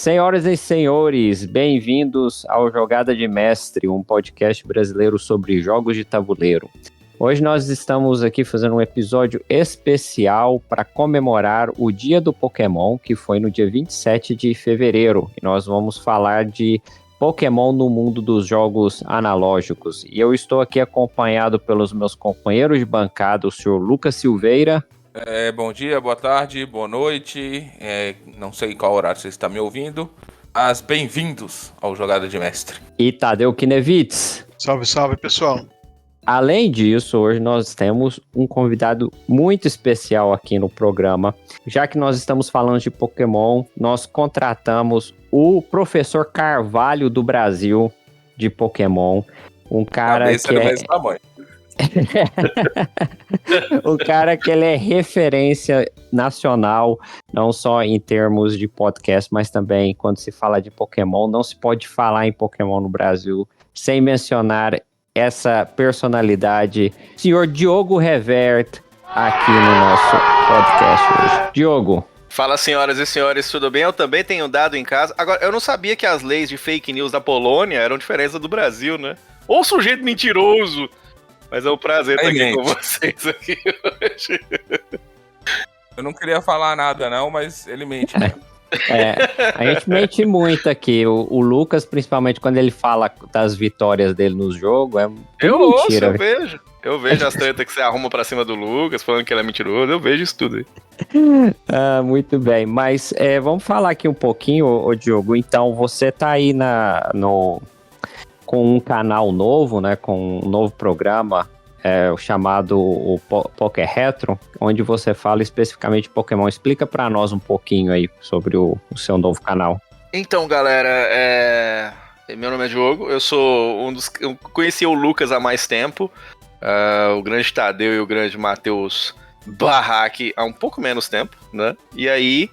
Senhoras e senhores, bem-vindos ao Jogada de Mestre, um podcast brasileiro sobre jogos de tabuleiro. Hoje nós estamos aqui fazendo um episódio especial para comemorar o Dia do Pokémon, que foi no dia 27 de fevereiro. E nós vamos falar de Pokémon no mundo dos jogos analógicos. E eu estou aqui acompanhado pelos meus companheiros de bancada, o senhor Lucas Silveira. Bom dia, boa tarde, boa noite, não sei em qual horário você está me ouvindo, mas bem-vindos ao Jogada de Mestre. E Tadeu Kinevitz. Salve, salve, pessoal. Além disso, hoje nós temos um convidado muito especial aqui no programa. Já que nós estamos falando de Pokémon, nós contratamos o professor Carvalho do Brasil de Pokémon, um cara que é do mesmo tamanho. O cara que ele é referência nacional, não só em termos de podcast, mas também quando se fala de Pokémon. Não se pode falar em Pokémon no Brasil sem mencionar essa personalidade, senhor Diogo Revert, aqui no nosso podcast hoje. Diogo. Fala, senhoras e senhores, tudo bem? Eu também tenho dado em casa. Agora, eu não sabia que as leis de fake news da Polônia eram diferentes do Brasil, né? Ou sujeito mentiroso! Mas é um prazer estar aqui com vocês aqui hoje. Eu não queria falar nada não, mas ele mente, né? A gente mente muito aqui. O Lucas, principalmente quando ele fala das vitórias dele no jogo, é mentira. Eu vejo as tretas que você arruma pra cima do Lucas, falando que ele é mentiroso, eu vejo isso tudo aí. Muito bem, mas vamos falar aqui um pouquinho, ô Diogo. Então, você tá aí com um canal novo, né, com um novo programa chamado o Poké Retro, onde você fala especificamente de Pokémon. Explica pra nós um pouquinho aí sobre o seu novo canal. Então, galera, meu nome é Diogo, eu conheci o Lucas há mais tempo, o grande Tadeu e o grande Matheus Barraque há um pouco menos tempo, né, e aí,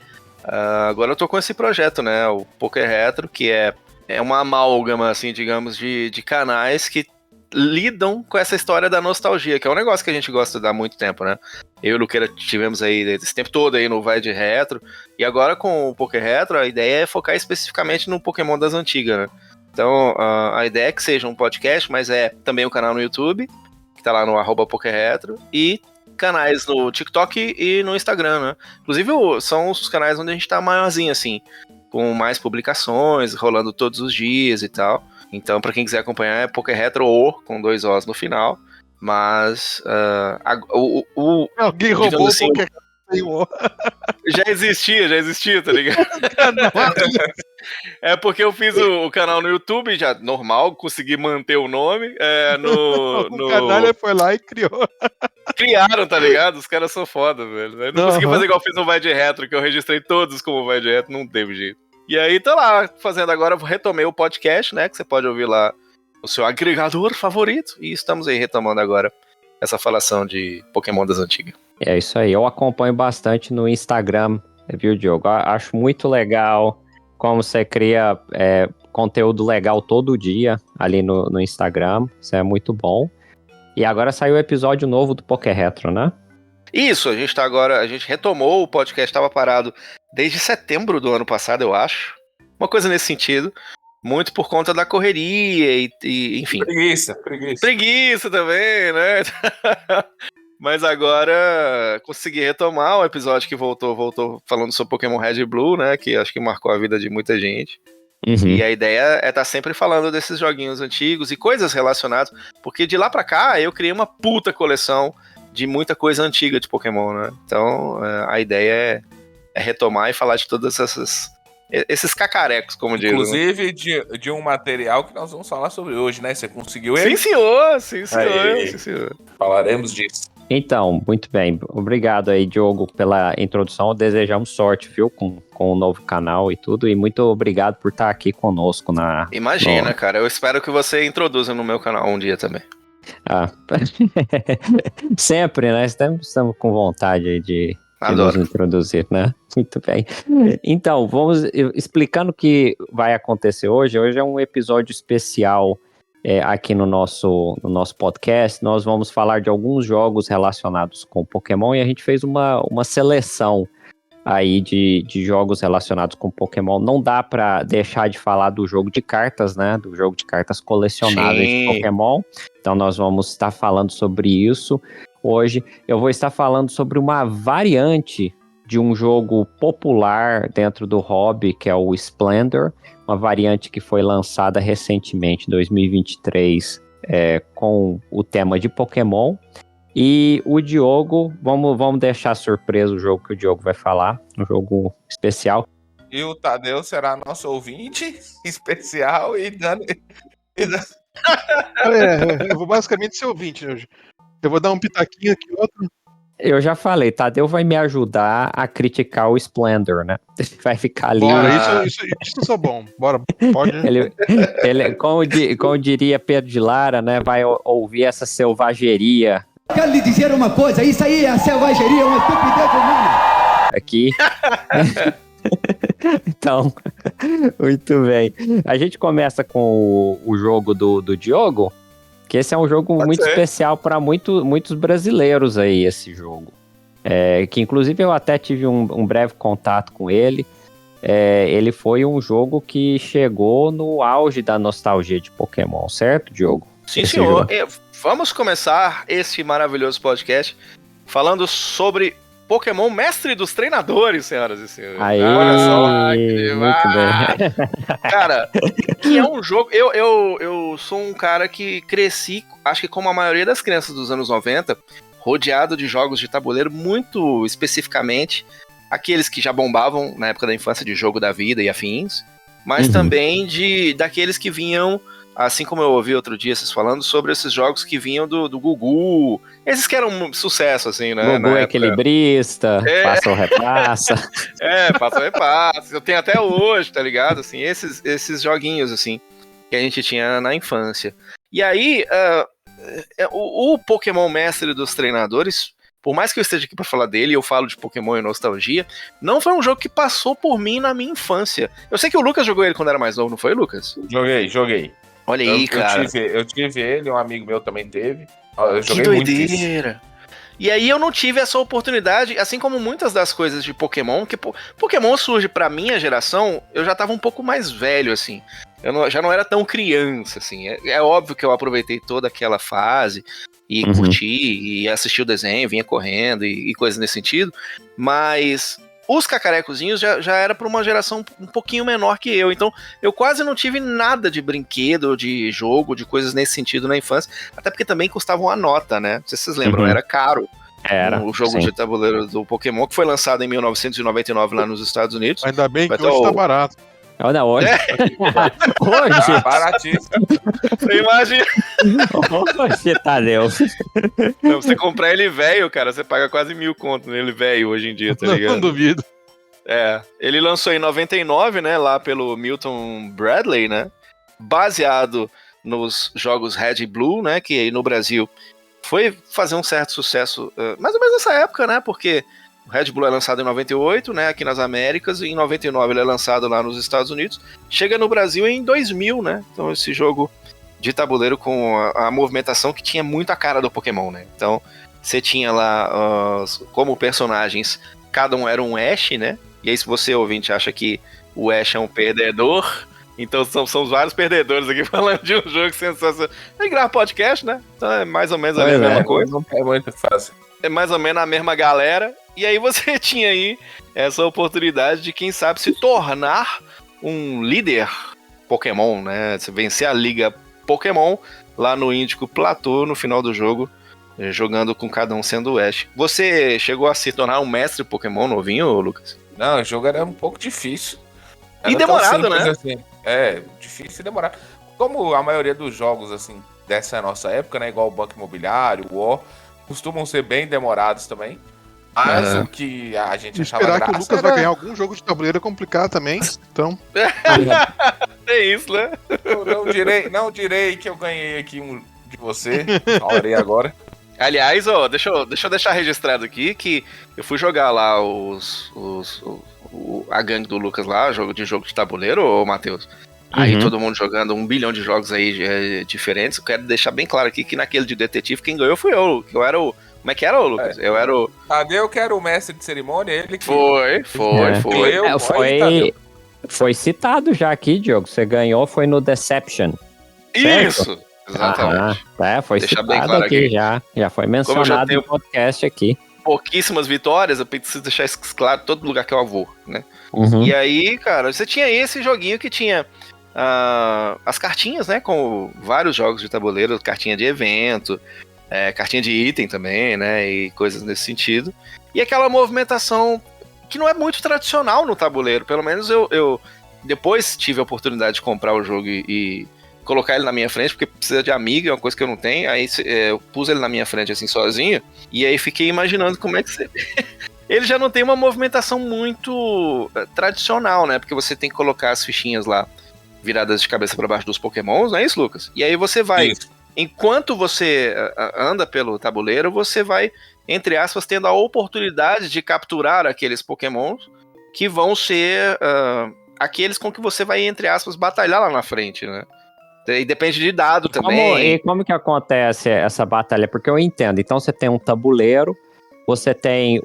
agora eu tô com esse projeto, né, o Poké Retro, que é uma amálgama, assim, digamos, de canais que lidam com essa história da nostalgia, que é um negócio que a gente gosta há muito tempo, né? Eu e o Luqueira tivemos aí esse tempo todo aí no Vai de Retro, e agora com o Poké Retro, a ideia é focar especificamente no Pokémon das antigas, né? Então, a ideia é que seja um podcast, mas é também um canal no YouTube, que tá lá no @PokéRetro, e canais no TikTok e no Instagram, né? Inclusive, são os canais onde a gente tá maiorzinho, assim, com mais publicações, rolando todos os dias e tal. Então, pra quem quiser acompanhar, é Poké Retro ou com 2 Os no final. Mas alguém roubou assim, o Poké Retro. Já existia, tá ligado? É porque eu fiz o canal no YouTube, já normal, consegui manter o nome. O canalha foi lá e criou. Criaram, tá ligado? Os caras são foda, velho. Eu não consegui fazer igual eu fiz no Vai de Retro, que eu registrei todos como Vai de Retro, não teve jeito. E aí, tô lá fazendo agora, retomei o podcast, né? Que você pode ouvir lá no seu agregador favorito. E estamos aí retomando agora essa falação de Pokémon das antigas. É isso aí, eu acompanho bastante no Instagram, viu, Diogo? Acho muito legal como você cria conteúdo legal todo dia ali no Instagram. Isso é muito bom. E agora saiu o episódio novo do Poké Retro, né? Isso, a gente retomou o podcast, estava parado desde setembro do ano passado, eu acho. Uma coisa nesse sentido. Muito por conta da correria e enfim. Preguiça também, né? Mas agora consegui retomar o episódio que voltou falando sobre Pokémon Red e Blue, né? Que acho que marcou a vida de muita gente. Uhum. E a ideia é estar sempre falando desses joguinhos antigos e coisas relacionadas, porque de lá pra cá eu criei uma puta coleção de muita coisa antiga de Pokémon, né? Então a ideia é retomar e falar de todas esses cacarecos, como dizem. Inclusive de um material que nós vamos falar sobre hoje, né? Você conseguiu ele? Sim, senhor. Falaremos disso. Então, muito bem. Obrigado aí, Diogo, pela introdução. Desejamos sorte, viu, com o novo canal e tudo. E muito obrigado por estar aqui conosco na... Imagina, cara. Eu espero que você introduza no meu canal um dia também. Sempre, né? Estamos com vontade aí de nos introduzir, né? Muito bem. Então, vamos explicando o que vai acontecer hoje. Hoje é um episódio especial aqui no nosso podcast. Nós vamos falar de alguns jogos relacionados com Pokémon e a gente fez uma seleção aí de jogos relacionados com Pokémon. Não dá pra deixar de falar do jogo de cartas, né? Do jogo de cartas colecionáveis de Pokémon. Então nós vamos estar falando sobre isso hoje. Eu vou estar falando sobre uma variante de um jogo popular dentro do hobby, que é o Splendor, uma variante que foi lançada recentemente, em 2023, com o tema de Pokémon. E o Diogo, vamos deixar surpresa o jogo que o Diogo vai falar, um jogo especial. E o Tadeu será nosso ouvinte especial e dando... Eu vou basicamente ser ouvinte hoje. Eu vou dar um pitaquinho aqui, outro. Eu já falei, Tadeu vai me ajudar a criticar o Splendor, né? Vai ficar ali. Bora, isso eu sou bom. Bora, pode. Ele como diria Pedro de Lara, né? Vai ouvir essa selvageria. Quero lhe dizer uma coisa, isso aí é a selvageria, uma estupidez humana. Aqui. Então, muito bem. A gente começa com o jogo do Diogo, que esse é um jogo muito especial para muitos brasileiros aí, esse jogo. Que inclusive eu até tive um breve contato com ele. Ele foi um jogo que chegou no auge da nostalgia de Pokémon, certo, Diogo? Sim, senhor. Vamos começar esse maravilhoso podcast falando sobre Pokémon Mestre dos Treinadores, senhoras e senhores. Aí, olha só, muito bem. Cara, que é um jogo... Eu sou um cara que cresci, acho que como a maioria das crianças dos anos 90, rodeado de jogos de tabuleiro, muito especificamente aqueles que já bombavam na época da infância, de Jogo da Vida e afins, mas também daqueles que vinham... Assim como eu ouvi outro dia vocês falando sobre esses jogos que vinham do Gugu. Esses que eram um sucesso, assim, né? Gugu é equilibrista, passa ou repassa. Passa ou repassa. Eu tenho até hoje, tá ligado? Assim, esses joguinhos, assim, que a gente tinha na infância. E aí, o Pokémon Mestre dos Treinadores, por mais que eu esteja aqui pra falar dele, eu falo de Pokémon e nostalgia, não foi um jogo que passou por mim na minha infância. Eu sei que o Lucas jogou ele quando era mais novo, não foi, Lucas? Joguei. Olha aí, cara. Eu tive ele, um amigo meu também teve. Eu joguei que doideira. E aí eu não tive essa oportunidade, assim como muitas das coisas de Pokémon, que Pokémon surge pra minha geração, eu já tava um pouco mais velho, assim. Já não era tão criança, assim. É óbvio que eu aproveitei toda aquela fase e curti, e assisti o desenho, vinha correndo e coisas nesse sentido, mas... Os cacarecozinhos já era para uma geração um pouquinho menor que eu, então eu quase não tive nada de brinquedo, de jogo, de coisas nesse sentido na infância, até porque também custavam a nota, né? Não sei se vocês lembram, era caro. Era, o jogo de tabuleiro do Pokémon, que foi lançado em 1999 lá nos Estados Unidos. Ainda bem que hoje tá barato. Olha, hoje. Hoje? Baratíssimo. Você imagina. Hoje, Tadeu. Não, você comprar ele velho, cara, você paga quase 1.000 conto nele velho hoje em dia, tá ligado? Não duvido. Ele lançou em 99, né, lá pelo Milton Bradley, né, baseado nos jogos Red e Blue, né, que aí no Brasil foi fazer um certo sucesso, mais ou menos nessa época, né, porque o Red Blue é lançado em 98, né, aqui nas Américas, e em 99 ele é lançado lá nos Estados Unidos, chega no Brasil em 2000, né, então esse jogo de tabuleiro com a movimentação que tinha muito a cara do Pokémon, né, então você tinha lá como personagens, cada um era um Ash, né, e aí se você, ouvinte, acha que o Ash é um perdedor, então são vários perdedores aqui falando de um jogo sensacional. A gente grava podcast, né, então é mais ou menos a mesma coisa. Não é muito fácil. É mais ou menos a mesma galera. E aí você tinha aí essa oportunidade de, quem sabe, se tornar um líder Pokémon, né? Você vencer a Liga Pokémon lá no Índico Platô no final do jogo, jogando com cada um sendo o Ash. Você chegou a se tornar um mestre Pokémon novinho, Lucas? Não, o jogo era um pouco difícil. E demorado, né? Assim. Difícil e demorado. Como a maioria dos jogos, assim, dessa nossa época, né? Igual o Banco Imobiliário, o War, costumam ser bem demorados também. Mas o que a gente achava esperar graça que o Lucas vai ganhar algum jogo de tabuleiro é complicado também, então... É isso, né? Eu não direi que eu ganhei aqui um de você, falei agora. Aliás, deixa eu deixar registrado aqui que eu fui jogar lá a gangue do Lucas lá, jogo de tabuleiro, ô Matheus. Aí Uhum. todo mundo jogando 1 bilhão de jogos aí diferentes. Eu quero deixar bem claro aqui que naquele de detetive, quem ganhou foi eu. Que eu era o... Como é que era, Lucas? Eu era o... Tadeu, que era o mestre de cerimônia, ele que Foi. leu. Foi, Tadeu. foi citado já aqui, Diogo. Você ganhou, foi no Deception. Isso! Exatamente. Foi Deixar bem citado claro aqui aqui. já foi mencionado já tenho- no podcast aqui. Pouquíssimas vitórias, eu preciso deixar isso claro em todo lugar que eu vou, né? Uhum. E aí, cara, você tinha esse joguinho que tinha as cartinhas, né? Com vários jogos de tabuleiro, cartinha de evento, cartinha de item também, né? E coisas nesse sentido. E aquela movimentação que não é muito tradicional no tabuleiro. Pelo menos eu depois tive a oportunidade de comprar o jogo e colocar ele na minha frente, porque precisa de amigo, é uma coisa que eu não tenho. Aí eu pus ele na minha frente assim sozinho, e aí fiquei imaginando como é que você... Ele já não tem uma movimentação muito tradicional, né? Porque você tem que colocar as fichinhas lá viradas de cabeça para baixo dos Pokémons, não é isso, Lucas? E aí você vai... Isso. Enquanto você anda pelo tabuleiro, você vai, entre aspas, tendo a oportunidade de capturar aqueles Pokémons que vão ser aqueles com que você vai, entre aspas, batalhar lá na frente, né? E depende de dado também. Como que acontece essa batalha? Porque eu entendo. Então você tem um tabuleiro, você tem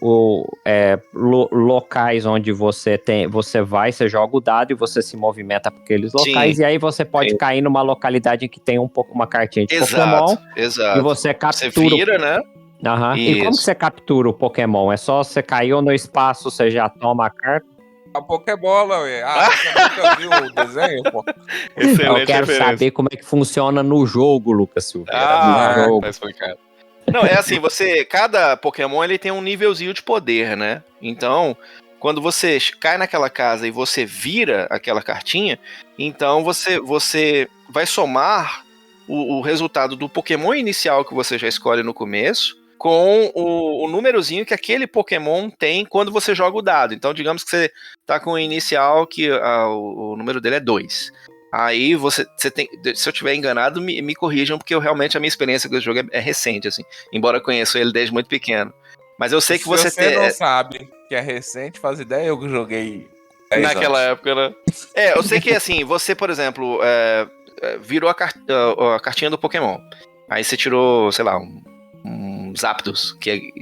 locais onde você você joga o dado e você se movimenta por aqueles locais, Sim. e aí você pode cair numa localidade em que tem uma cartinha de Pokémon, Exato. e você captura. Você vira, né? Aham. E como que você captura o Pokémon? É só você caiu no espaço, você já toma a carta? A Pokébola, ué. Você nunca viu o desenho, pô? Excelente Eu quero referência. saber como é que funciona no jogo, Lucas Silveira. Ah, no jogo. vai explicar. Não, é assim, cada Pokémon ele tem um nívelzinho de poder, né? Então, quando você cai naquela casa e você vira aquela cartinha, então você vai somar o resultado do Pokémon inicial que você já escolhe no começo com o númerozinho que aquele Pokémon tem quando você joga o dado. Então, digamos que você tá com o inicial que o número dele é 2. Aí você tem. Se eu estiver enganado, me corrijam, porque a minha experiência com esse jogo é recente, assim. Embora eu conheça ele desde muito pequeno. Mas eu sei que você tem. Você não sabe que é recente, faz ideia, eu joguei 10 naquela anos. época, né? Eu sei que assim, você, por exemplo, virou a cartinha do Pokémon. Aí você tirou, sei lá, um Zapdos, que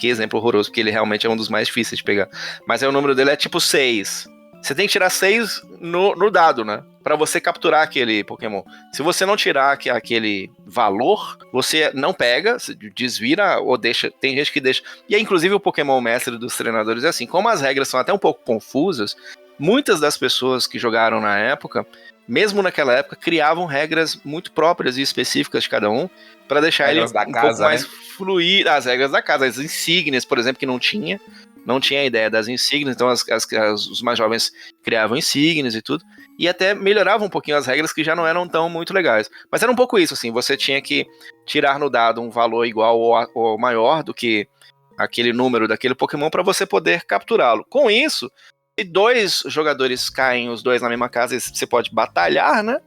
exemplo horroroso, porque ele realmente é um dos mais difíceis de pegar. Mas aí o número dele é tipo 6. Você tem que tirar 6 no dado, né? Pra você capturar aquele Pokémon. Se você não tirar aquele valor, você não pega, desvira ou deixa. Tem gente que deixa. E aí, inclusive, o Pokémon mestre dos treinadores é assim. Como as regras são até um pouco confusas, muitas das pessoas que jogaram na época, mesmo naquela época, criavam regras muito próprias e específicas de cada um, pra deixar ele pouco mais fluir. As regras da casa, as insígnias, por exemplo, que não tinha a ideia das insígnias, então os mais jovens criavam insígnias e tudo, e até melhoravam um pouquinho as regras que já não eram tão muito legais. Mas era um pouco isso, assim, você tinha que tirar no dado um valor igual ou maior do que aquele número daquele Pokémon para você poder capturá-lo. Com isso, se 2 jogadores caem os 2 na mesma casa, você pode batalhar, né?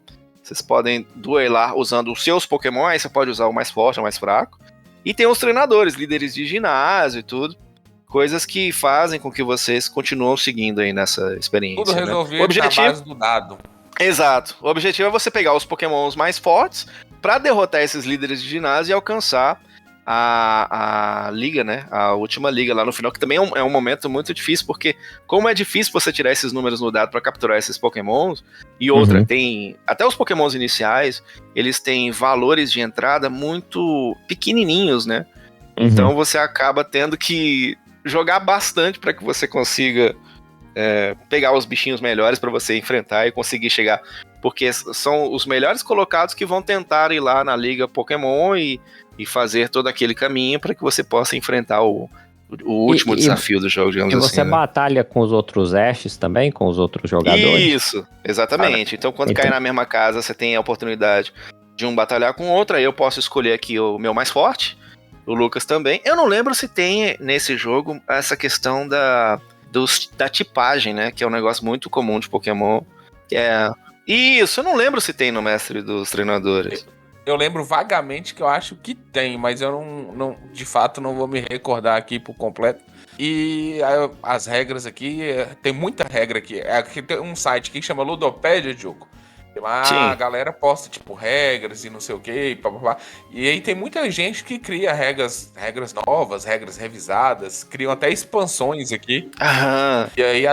Vocês podem duelar usando os seus Pokémon, aí você pode usar o mais forte, o mais fraco. E tem os treinadores, líderes de ginásio e tudo. Coisas que fazem com que vocês continuem seguindo aí nessa experiência. Tudo resolvido na base do dado. Exato. O objetivo é você pegar os Pokémons mais fortes para derrotar esses líderes de ginásio e alcançar a liga, né? A última liga lá no final, que também é um momento muito difícil, porque como é difícil você tirar esses números no dado para capturar esses Pokémons, e outra, tem até os Pokémons iniciais, eles têm valores de entrada muito pequenininhos, né? Então você acaba tendo que jogar bastante para que você consiga pegar os bichinhos melhores para você enfrentar e conseguir chegar, porque são os melhores colocados que vão tentar ir lá na liga Pokémon e fazer todo aquele caminho para que você possa enfrentar o último desafio do jogo, digamos assim. E você batalha com os outros Ashes também, com os outros jogadores? Isso, exatamente. Então quando cai na mesma casa, você tem a oportunidade de um batalhar com outro, aí eu posso escolher aqui o meu mais forte, o Lucas também. Eu não lembro se tem nesse jogo essa questão da tipagem, né? Que é um negócio muito comum de Pokémon. Isso, eu não lembro se tem no Mestre dos Treinadores. Eu lembro vagamente que eu acho que tem, mas eu não de fato não vou me recordar aqui por completo. E as regras aqui, tem muita regra aqui. Aqui tem um site aqui que chama Ludopédia, Diogo. Lá Sim. a galera posta, tipo, regras e não sei o que, e aí tem muita gente que cria regras novas, regras revisadas, criam até expansões aqui. Aham. E aí,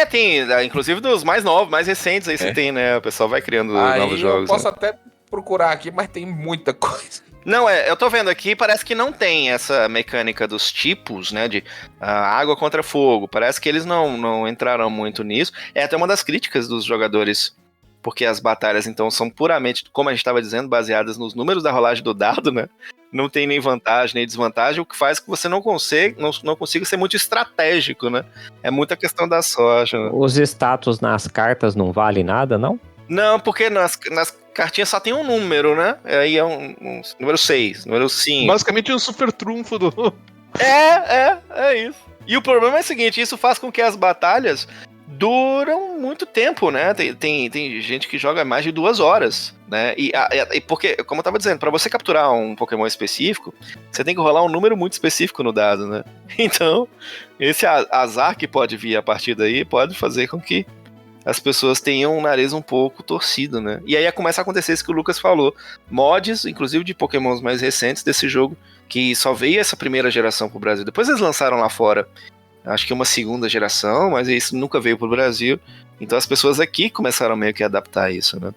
Tem, inclusive dos mais novos, mais recentes aí você tem, né? O pessoal vai criando novos eu jogos. posso Né? até procurar aqui, mas tem muita coisa. Não, eu tô vendo aqui, parece que não tem essa mecânica dos tipos, né, de água contra fogo. Parece que eles não entraram muito nisso. É até uma das críticas dos jogadores, porque as batalhas, então, são puramente, como a gente estava dizendo, baseadas nos números da rolagem do dado, né? Não tem nem vantagem nem desvantagem, o que faz que você não consiga ser muito estratégico, né? É muita questão da sorte, né? Os status nas cartas não valem nada, não? Não, porque nas cartinhas só tem um número, né? Aí é um número 6, número 5. Basicamente um super trunfo do. É isso. E o problema é o seguinte, isso faz com que as batalhas duram muito tempo, né? Tem gente que joga mais de 2 horas, né? E porque, como eu tava dizendo, pra você capturar um Pokémon específico, você tem que rolar um número muito específico no dado, né? Então, esse azar que pode vir a partir daí pode fazer com que as pessoas tenham um nariz um pouco torcido, né? E aí começa a acontecer isso que o Lucas falou. Mods, inclusive de Pokémons mais recentes desse jogo, que só veio essa primeira geração pro Brasil. Depois eles lançaram lá fora, acho que uma segunda geração, mas isso nunca veio pro Brasil. Então as pessoas aqui começaram meio que a adaptar isso, né?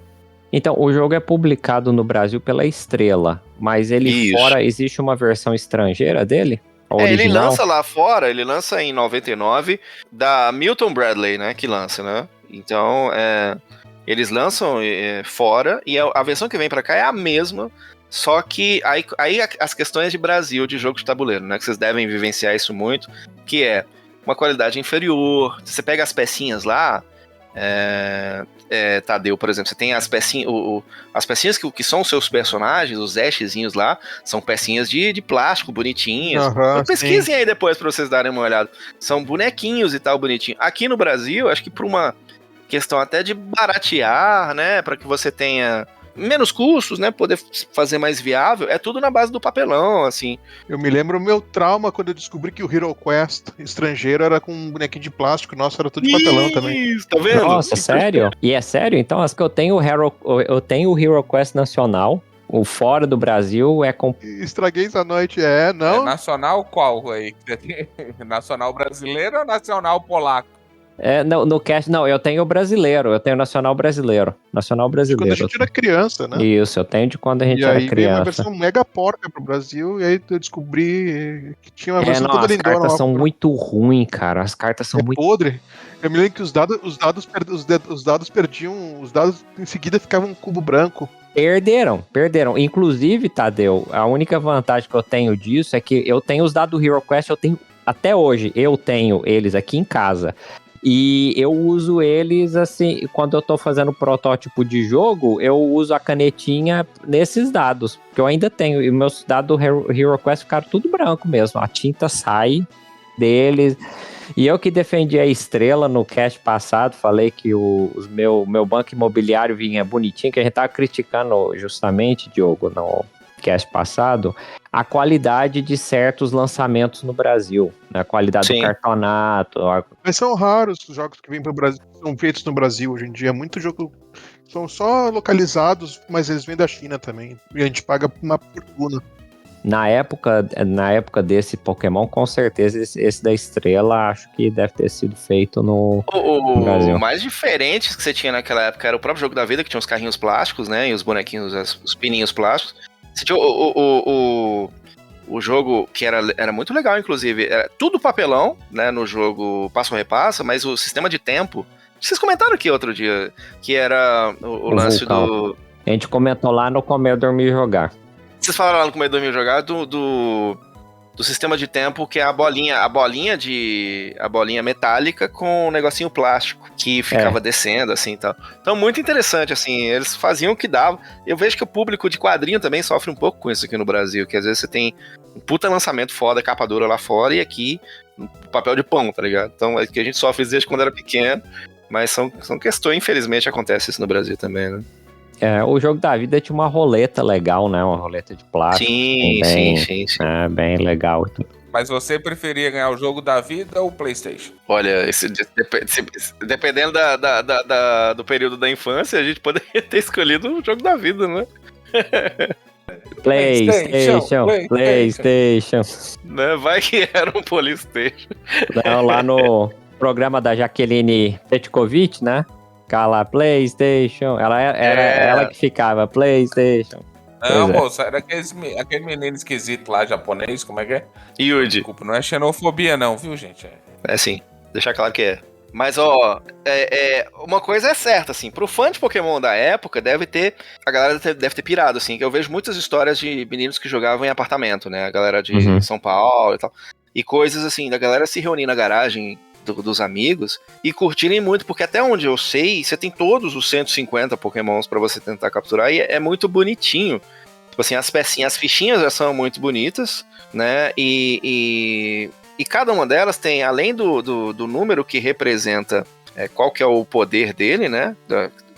Então, o jogo é publicado no Brasil pela Estrela, mas ele Isso. fora, existe uma versão estrangeira dele? A Ele original? lança lá fora, ele lança em 99, da Milton Bradley, né, que lança, né? Então, eles lançam fora, e a versão que vem pra cá é a mesma, só que aí as questões de Brasil, de jogo de tabuleiro, né, que vocês devem vivenciar isso muito, que é uma qualidade inferior. Você pega as pecinhas lá, Tadeu, por exemplo, você tem as pecinhas, as pecinhas que são os seus personagens, os Ashzinhos lá, são pecinhas de plástico bonitinhas. Aham, Pesquisem aí depois pra vocês darem uma olhada. São bonequinhos e tal, bonitinho. Aqui no Brasil, acho que por uma questão até de baratear, né, para que você tenha menos custos, né, poder fazer mais viável, é tudo na base do papelão, assim. Eu me lembro o meu trauma quando eu descobri que o Hero Quest estrangeiro era com um bonequinho de plástico, nossa, era tudo de papelão também. Isso, tá vendo? Nossa, sério? E é sério? Então, as que eu tenho o Hero Quest nacional, o fora do Brasil é com... Estraguei essa noite, não? É nacional qual aí? Nacional brasileiro ou nacional polaco? no cast, não, eu tenho o brasileiro, eu tenho o nacional brasileiro. Nacional Quando a brasileiro. gente era criança, né? Isso, eu tenho de quando a gente E era aí veio uma criança. versão mega porca pro Brasil, e aí eu descobri que tinha uma versão Não, toda as lindona cartas lá. são muito ruins, cara. As cartas são muito... Podre. Eu me lembro que os dados perdiam, os dados em seguida ficavam um cubo branco. Perderam. Inclusive, Tadeu, a única vantagem que eu tenho disso é que eu tenho os dados do Hero Quest, eu tenho até hoje, eu tenho eles aqui em casa. E eu uso eles assim, quando eu tô fazendo protótipo de jogo, eu uso a canetinha nesses dados, que eu ainda tenho. E meus dados do Hero Quest ficaram tudo branco mesmo, a tinta sai deles. E eu que defendi a Estrela no cast passado, falei que o meu banco imobiliário vinha bonitinho, que a gente tava criticando justamente, Diogo, no cast passado, a qualidade de certos lançamentos no Brasil, né? A qualidade Sim. do cartonato. Mas são raros os jogos que vêm pro Brasil, são feitos no Brasil hoje em dia. Muito jogo são só localizados, mas eles vêm da China também. E a gente paga uma fortuna. Na época desse Pokémon, com certeza esse da Estrela, acho que deve ter sido feito no Brasil. O mais diferente que você tinha naquela época era o próprio jogo da vida, que tinha os carrinhos plásticos, né? E os bonequinhos, os pininhos plásticos. Você tinha o jogo que era muito legal, inclusive. Era tudo papelão, né? No jogo passo a repassa, mas o sistema de tempo. Vocês comentaram aqui outro dia, que era o lance Vulcão. do. A gente comentou lá no Comer, Dormir e Jogar. Vocês falaram lá no Comer, Dormir e Jogar do sistema de tempo, que é a bolinha metálica com um negocinho plástico que ficava descendo assim e tal. Então muito interessante, assim, eles faziam o que dava. Eu vejo que o público de quadrinho também sofre um pouco com isso aqui no Brasil, que às vezes você tem um puta lançamento foda, capa dura lá fora, e aqui papel de pão, tá ligado? Então é que a gente sofre desde quando era pequeno, mas são questões, infelizmente acontece isso no Brasil também, né? O jogo da vida tinha uma roleta legal, né? Uma roleta de plástico. Sim. Bem legal. Mas você preferia ganhar o jogo da vida ou o PlayStation? Olha, dependendo do período da infância, a gente poderia ter escolhido o jogo da vida, né? PlayStation. Né? Vai que era um PlayStation. Não, lá no programa da Jaqueline Petkovic, né? Cala PlayStation. Ela era ela que ficava PlayStation. Não, Pois é. moça, era aquele menino esquisito lá, japonês, como é que é? Yuji. Desculpa, não é xenofobia não, viu, gente? É sim, deixar claro que é. Mas, ó, uma coisa é certa, assim, pro fã de Pokémon da época, a galera deve ter pirado, assim, que eu vejo muitas histórias de meninos que jogavam em apartamento, né, a galera de São Paulo e tal, e coisas assim, da galera se reunir na garagem dos amigos e curtirem muito, porque até onde eu sei, você tem todos os 150 Pokémons pra você tentar capturar, e é muito bonitinho. Tipo assim, as pecinhas, as fichinhas já são muito bonitas, né, e cada uma delas tem, além do número que representa qual que é o poder dele, né,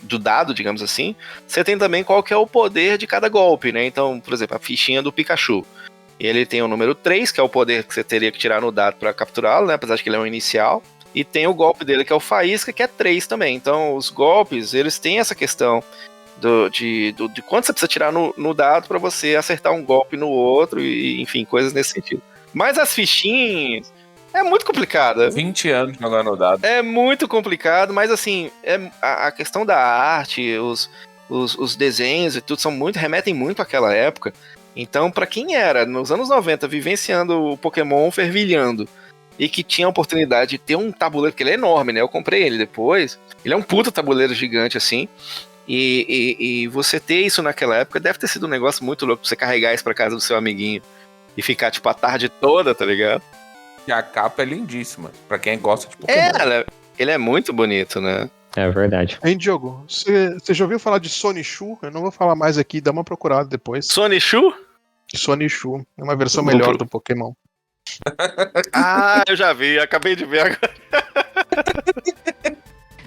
do dado, digamos assim, você tem também qual que é o poder de cada golpe, né, então, por exemplo, a fichinha do Pikachu, ele tem o número 3, que é o poder que você teria que tirar no dado para capturá-lo, né, apesar de que ele é um inicial, e tem o golpe dele que é o Faísca, que é 3 também, então os golpes, eles têm essa questão de quanto você precisa tirar no dado para você acertar um golpe no outro, e enfim, coisas nesse sentido. Mas as fichinhas é muito complicada. 20 anos jogando o dado. É muito complicado, mas assim, a questão da arte, os desenhos e tudo remetem muito àquela época. Então, pra quem era, nos anos 90, vivenciando o Pokémon fervilhando, e que tinha a oportunidade de ter um tabuleiro, porque ele é enorme, né? Eu comprei ele depois. Ele é um puta tabuleiro gigante, assim. E você ter isso naquela época deve ter sido um negócio muito louco pra você carregar isso pra casa do seu amiguinho. E ficar, tipo, a tarde toda, tá ligado? E a capa é lindíssima, pra quem gosta de Pokémon. Ele é muito bonito, né? É verdade. Hein, Diogo, você já ouviu falar de Sonichu? Eu não vou falar mais aqui, dá uma procurada depois. Sonichu? Sonichu, é uma versão melhor do Pokémon. Ah, eu já vi, acabei de ver agora.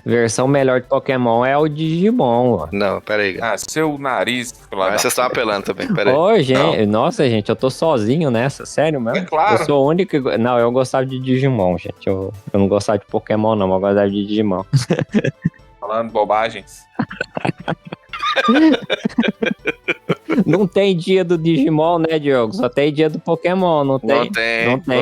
Versão melhor de Pokémon é o Digimon, ó. Não, peraí. Ah, seu nariz. Mas vocês estão apelando também, peraí. Ô, gente, nossa, gente, eu tô sozinho nessa, sério mesmo? É claro. Eu sou o único que... Não, eu gostava de Digimon, gente. Eu não gostava de Pokémon, não, mas eu gostava de Digimon. Falando bobagens. Não tem dia do Digimon, né, Diogo? Só tem dia do Pokémon, não tem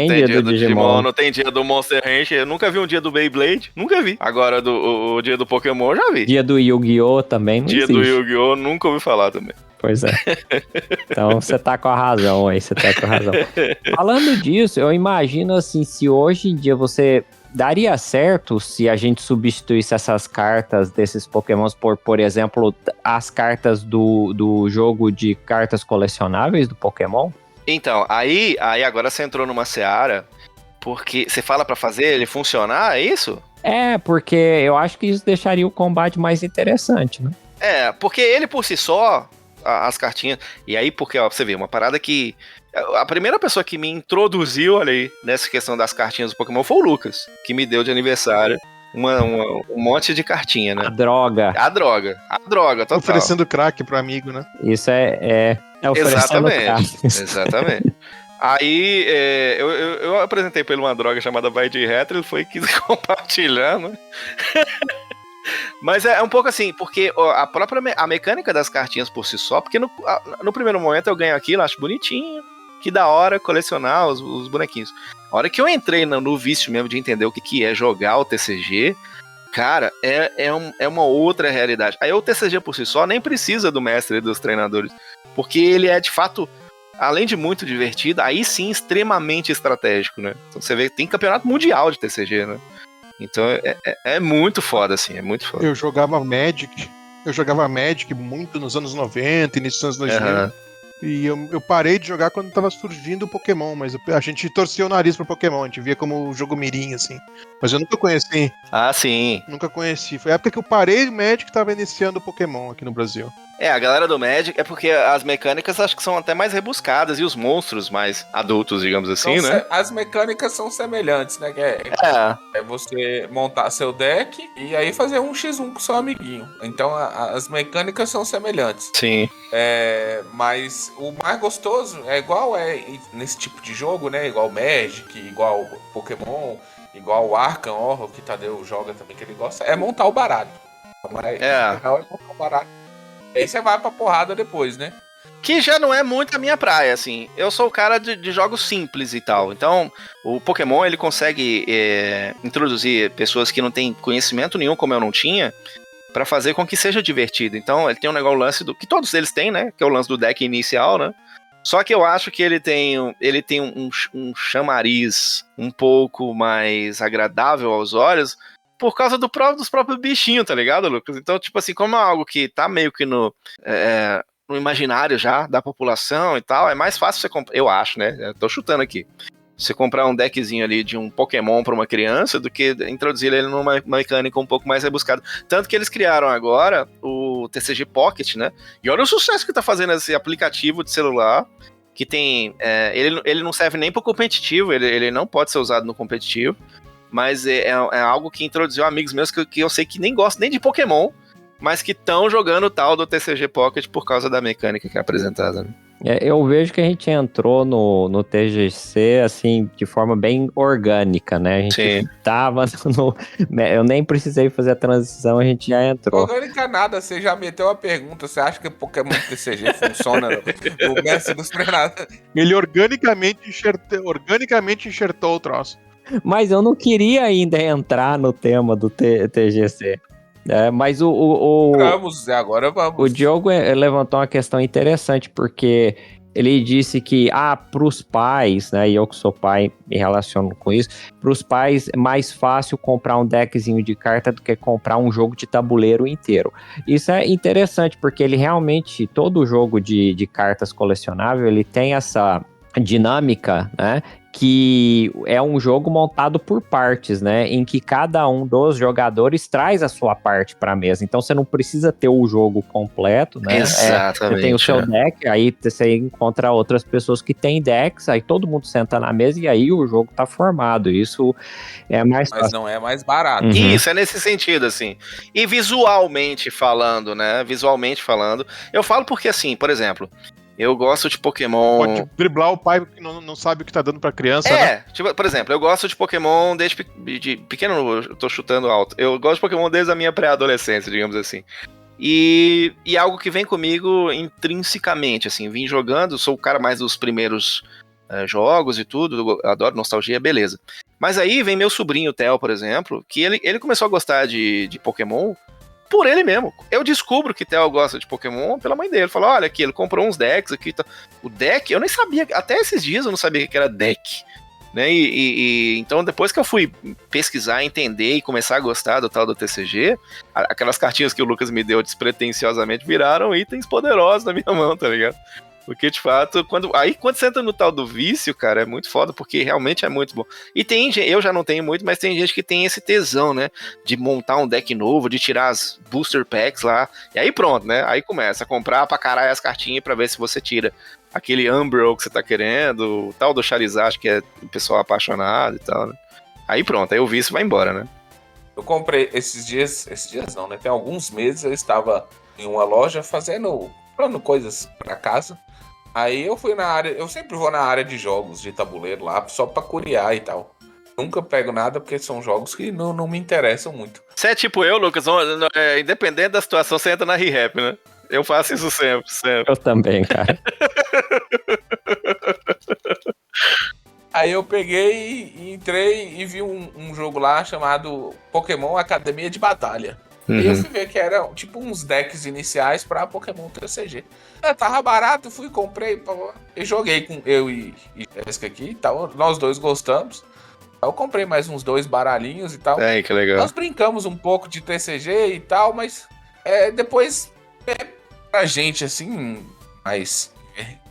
dia do Digimon. Não tem dia do Monster Rancher. Eu nunca vi um dia do Beyblade. Nunca vi. Agora, o dia do Pokémon, eu já vi. Dia do Yu-Gi-Oh! Também não dia existe. Do Yu-Gi-Oh! Nunca ouvi falar também. Pois é. Então você tá com a razão aí, você tá com a razão. Falando disso, eu imagino assim, se hoje em dia você... Daria certo se a gente substituísse essas cartas desses Pokémons por exemplo, as cartas do jogo de cartas colecionáveis do Pokémon? Então, aí agora você entrou numa seara, porque você fala pra fazer ele funcionar, é isso? É, porque eu acho que isso deixaria o combate mais interessante, né? É, porque ele por si só, as cartinhas... E aí, porque, ó, você vê, uma parada que... A primeira pessoa que me introduziu, olha aí, nessa questão das cartinhas do Pokémon foi o Lucas, que me deu de aniversário um monte de cartinha, né? A droga, total. Oferecendo crack pro amigo, né? isso é oferecendo crack. Exatamente. Aí, eu apresentei pra ele uma droga chamada Vai de Retro, ele foi e quis compartilhar, né? Mas é um pouco assim, porque a mecânica das cartinhas por si só, porque no primeiro momento eu ganho aquilo, acho bonitinho, que da hora colecionar os bonequinhos. A hora que eu entrei no vício mesmo de entender o que é jogar o TCG, cara, é uma outra realidade. Aí o TCG por si só nem precisa do mestre e dos treinadores, porque ele é de fato, além de muito divertido, aí sim extremamente estratégico, né? Então você vê que tem campeonato mundial de TCG, né? Então é muito foda, assim, é muito foda. Eu jogava Magic muito nos anos 90, início dos anos 2000. Uhum. E eu parei de jogar quando tava surgindo o Pokémon, mas a gente torcia o nariz pro Pokémon, a gente via como jogo mirim, assim. Mas eu nunca conheci. Ah, sim. Nunca conheci. Foi a época que eu parei de Magic e tava iniciando o Pokémon aqui no Brasil. A galera do Magic é porque as mecânicas acho que são até mais rebuscadas e os monstros mais adultos, digamos assim, Então, né? as mecânicas são semelhantes, né? É você montar seu deck e aí fazer um x1 com seu amiguinho. Então as mecânicas são semelhantes. Sim. Mas o mais gostoso é igual nesse tipo de jogo, né? Igual Magic, igual Pokémon, igual Arkham Horror, que Tadeu joga também, que ele gosta, é montar o baralho. O legal é montar o baralho. Aí você vai pra porrada depois, né? Que já não é muito a minha praia, assim. Eu sou o cara de jogos simples e tal. Então, o Pokémon, ele consegue introduzir pessoas que não têm conhecimento nenhum, como eu não tinha, pra fazer com que seja divertido. Então, ele tem um lance do que todos eles têm, né? Que é o lance do deck inicial, né? Só que eu acho que ele tem um chamariz um pouco mais agradável aos olhos por causa dos próprios bichinhos, tá ligado, Lucas? Então, tipo assim, como é algo que tá meio que no imaginário já da população e tal, é mais fácil você comprar, eu acho, né? Eu tô chutando aqui. Você comprar um deckzinho ali de um Pokémon pra uma criança do que introduzir ele numa mecânica um pouco mais rebuscada. Tanto que eles criaram agora o TCG Pocket, né? E olha o sucesso que tá fazendo esse aplicativo de celular, que tem... ele não serve nem pro competitivo, ele não pode ser usado no competitivo, mas é algo que introduziu amigos meus que eu sei que nem gostam nem de Pokémon, mas que estão jogando o tal do TCG Pocket por causa da mecânica que é apresentada, né? Eu vejo que a gente entrou no TGC, assim, de forma bem orgânica, né? A gente tava eu nem precisei fazer a transição, a gente já entrou. Orgânica nada, você já meteu a pergunta, você acha que Pokémon TCG funciona no mestre dos treinadores? Ele organicamente enxertou o troço. Mas eu não queria ainda entrar no tema do TGC. Mas Agora vamos. O Diogo levantou uma questão interessante, porque ele disse que, para os pais, né, e eu que sou pai me relaciono com isso, para os pais é mais fácil comprar um deckzinho de carta do que comprar um jogo de tabuleiro inteiro. Isso é interessante, porque ele realmente, todo jogo de cartas colecionável, ele tem essa dinâmica, né, que é um jogo montado por partes, né, em que cada um dos jogadores traz a sua parte para a mesa, então você não precisa ter o jogo completo, né? Exatamente. Você tem o seu deck, aí você encontra outras pessoas que têm decks, aí todo mundo senta na mesa e aí o jogo tá formado, isso é mais fácil. Mas não é mais barato. Isso, é nesse sentido, assim. E visualmente falando, né, eu falo porque, assim, por exemplo, eu gosto de Pokémon... Pode driblar o pai que não sabe o que tá dando pra criança, né? Tipo, por exemplo, eu gosto de Pokémon desde pequeno, eu tô chutando alto. Eu gosto de Pokémon desde a minha pré-adolescência, digamos assim. E algo que vem comigo intrinsecamente, assim, vim jogando, sou o cara mais dos primeiros jogos e tudo, adoro nostalgia, beleza. Mas aí vem meu sobrinho, Theo, por exemplo, que ele começou a gostar de Pokémon por ele mesmo. Eu descubro que Theo gosta de Pokémon pela mãe dele. Fala, olha aqui, ele comprou uns decks aqui. Tá. O deck, eu nem sabia, até esses dias eu não sabia que era deck. Né? Então depois que eu fui pesquisar, entender e começar a gostar do tal do TCG, aquelas cartinhas que o Lucas me deu despretensiosamente viraram itens poderosos na minha mão, tá ligado? Porque, de fato, quando você entra no tal do vício, cara, é muito foda, porque realmente é muito bom. E tem gente, eu já não tenho muito, mas tem gente que tem esse tesão, né? De montar um deck novo, de tirar as booster packs lá. E aí pronto, né? Aí começa a comprar pra caralho as cartinhas pra ver se você tira aquele Umbreon que você tá querendo, o tal do Charizard, que é o pessoal apaixonado e tal, né? Aí pronto, aí o vício vai embora, né? Eu comprei esses dias não, né? Tem alguns meses eu estava em uma loja comprando coisas pra casa. Aí eu fui na área, eu sempre vou na área de jogos de tabuleiro lá, só pra curiar e tal. Nunca pego nada porque são jogos que não me interessam muito. Você é tipo eu, Lucas, independente da situação, você entra na ReHap, né? Eu faço isso sempre. Eu também, cara. Aí eu peguei e entrei e vi um jogo lá chamado Pokémon Academia de Batalha. E eu fui ver que eram tipo uns decks iniciais pra Pokémon TCG. Tava barato, fui, comprei e joguei com eu e Jéssica aqui e tal. Nós dois gostamos. Eu comprei mais uns 2 baralhinhos e tal. Que legal. Nós brincamos um pouco de TCG e tal, mas depois pra gente assim,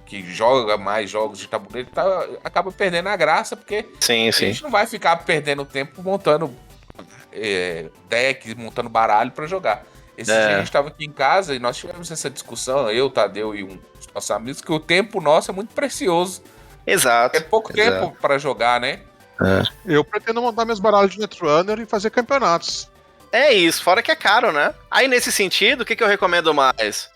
que joga mais jogos de tabuleiro e tal, acaba perdendo a graça, porque sim. A gente não vai ficar perdendo tempo montando deck, montando baralho pra jogar. Esse dia a gente tava aqui em casa e nós tivemos essa discussão, eu, Tadeu e uns nossos amigos, que o tempo nosso é muito precioso. Exato. É pouco tempo pra jogar, né? Eu pretendo montar meus baralhos de Netrunner e fazer campeonatos. É isso, fora que é caro, né? Aí nesse sentido, o que eu recomendo mais?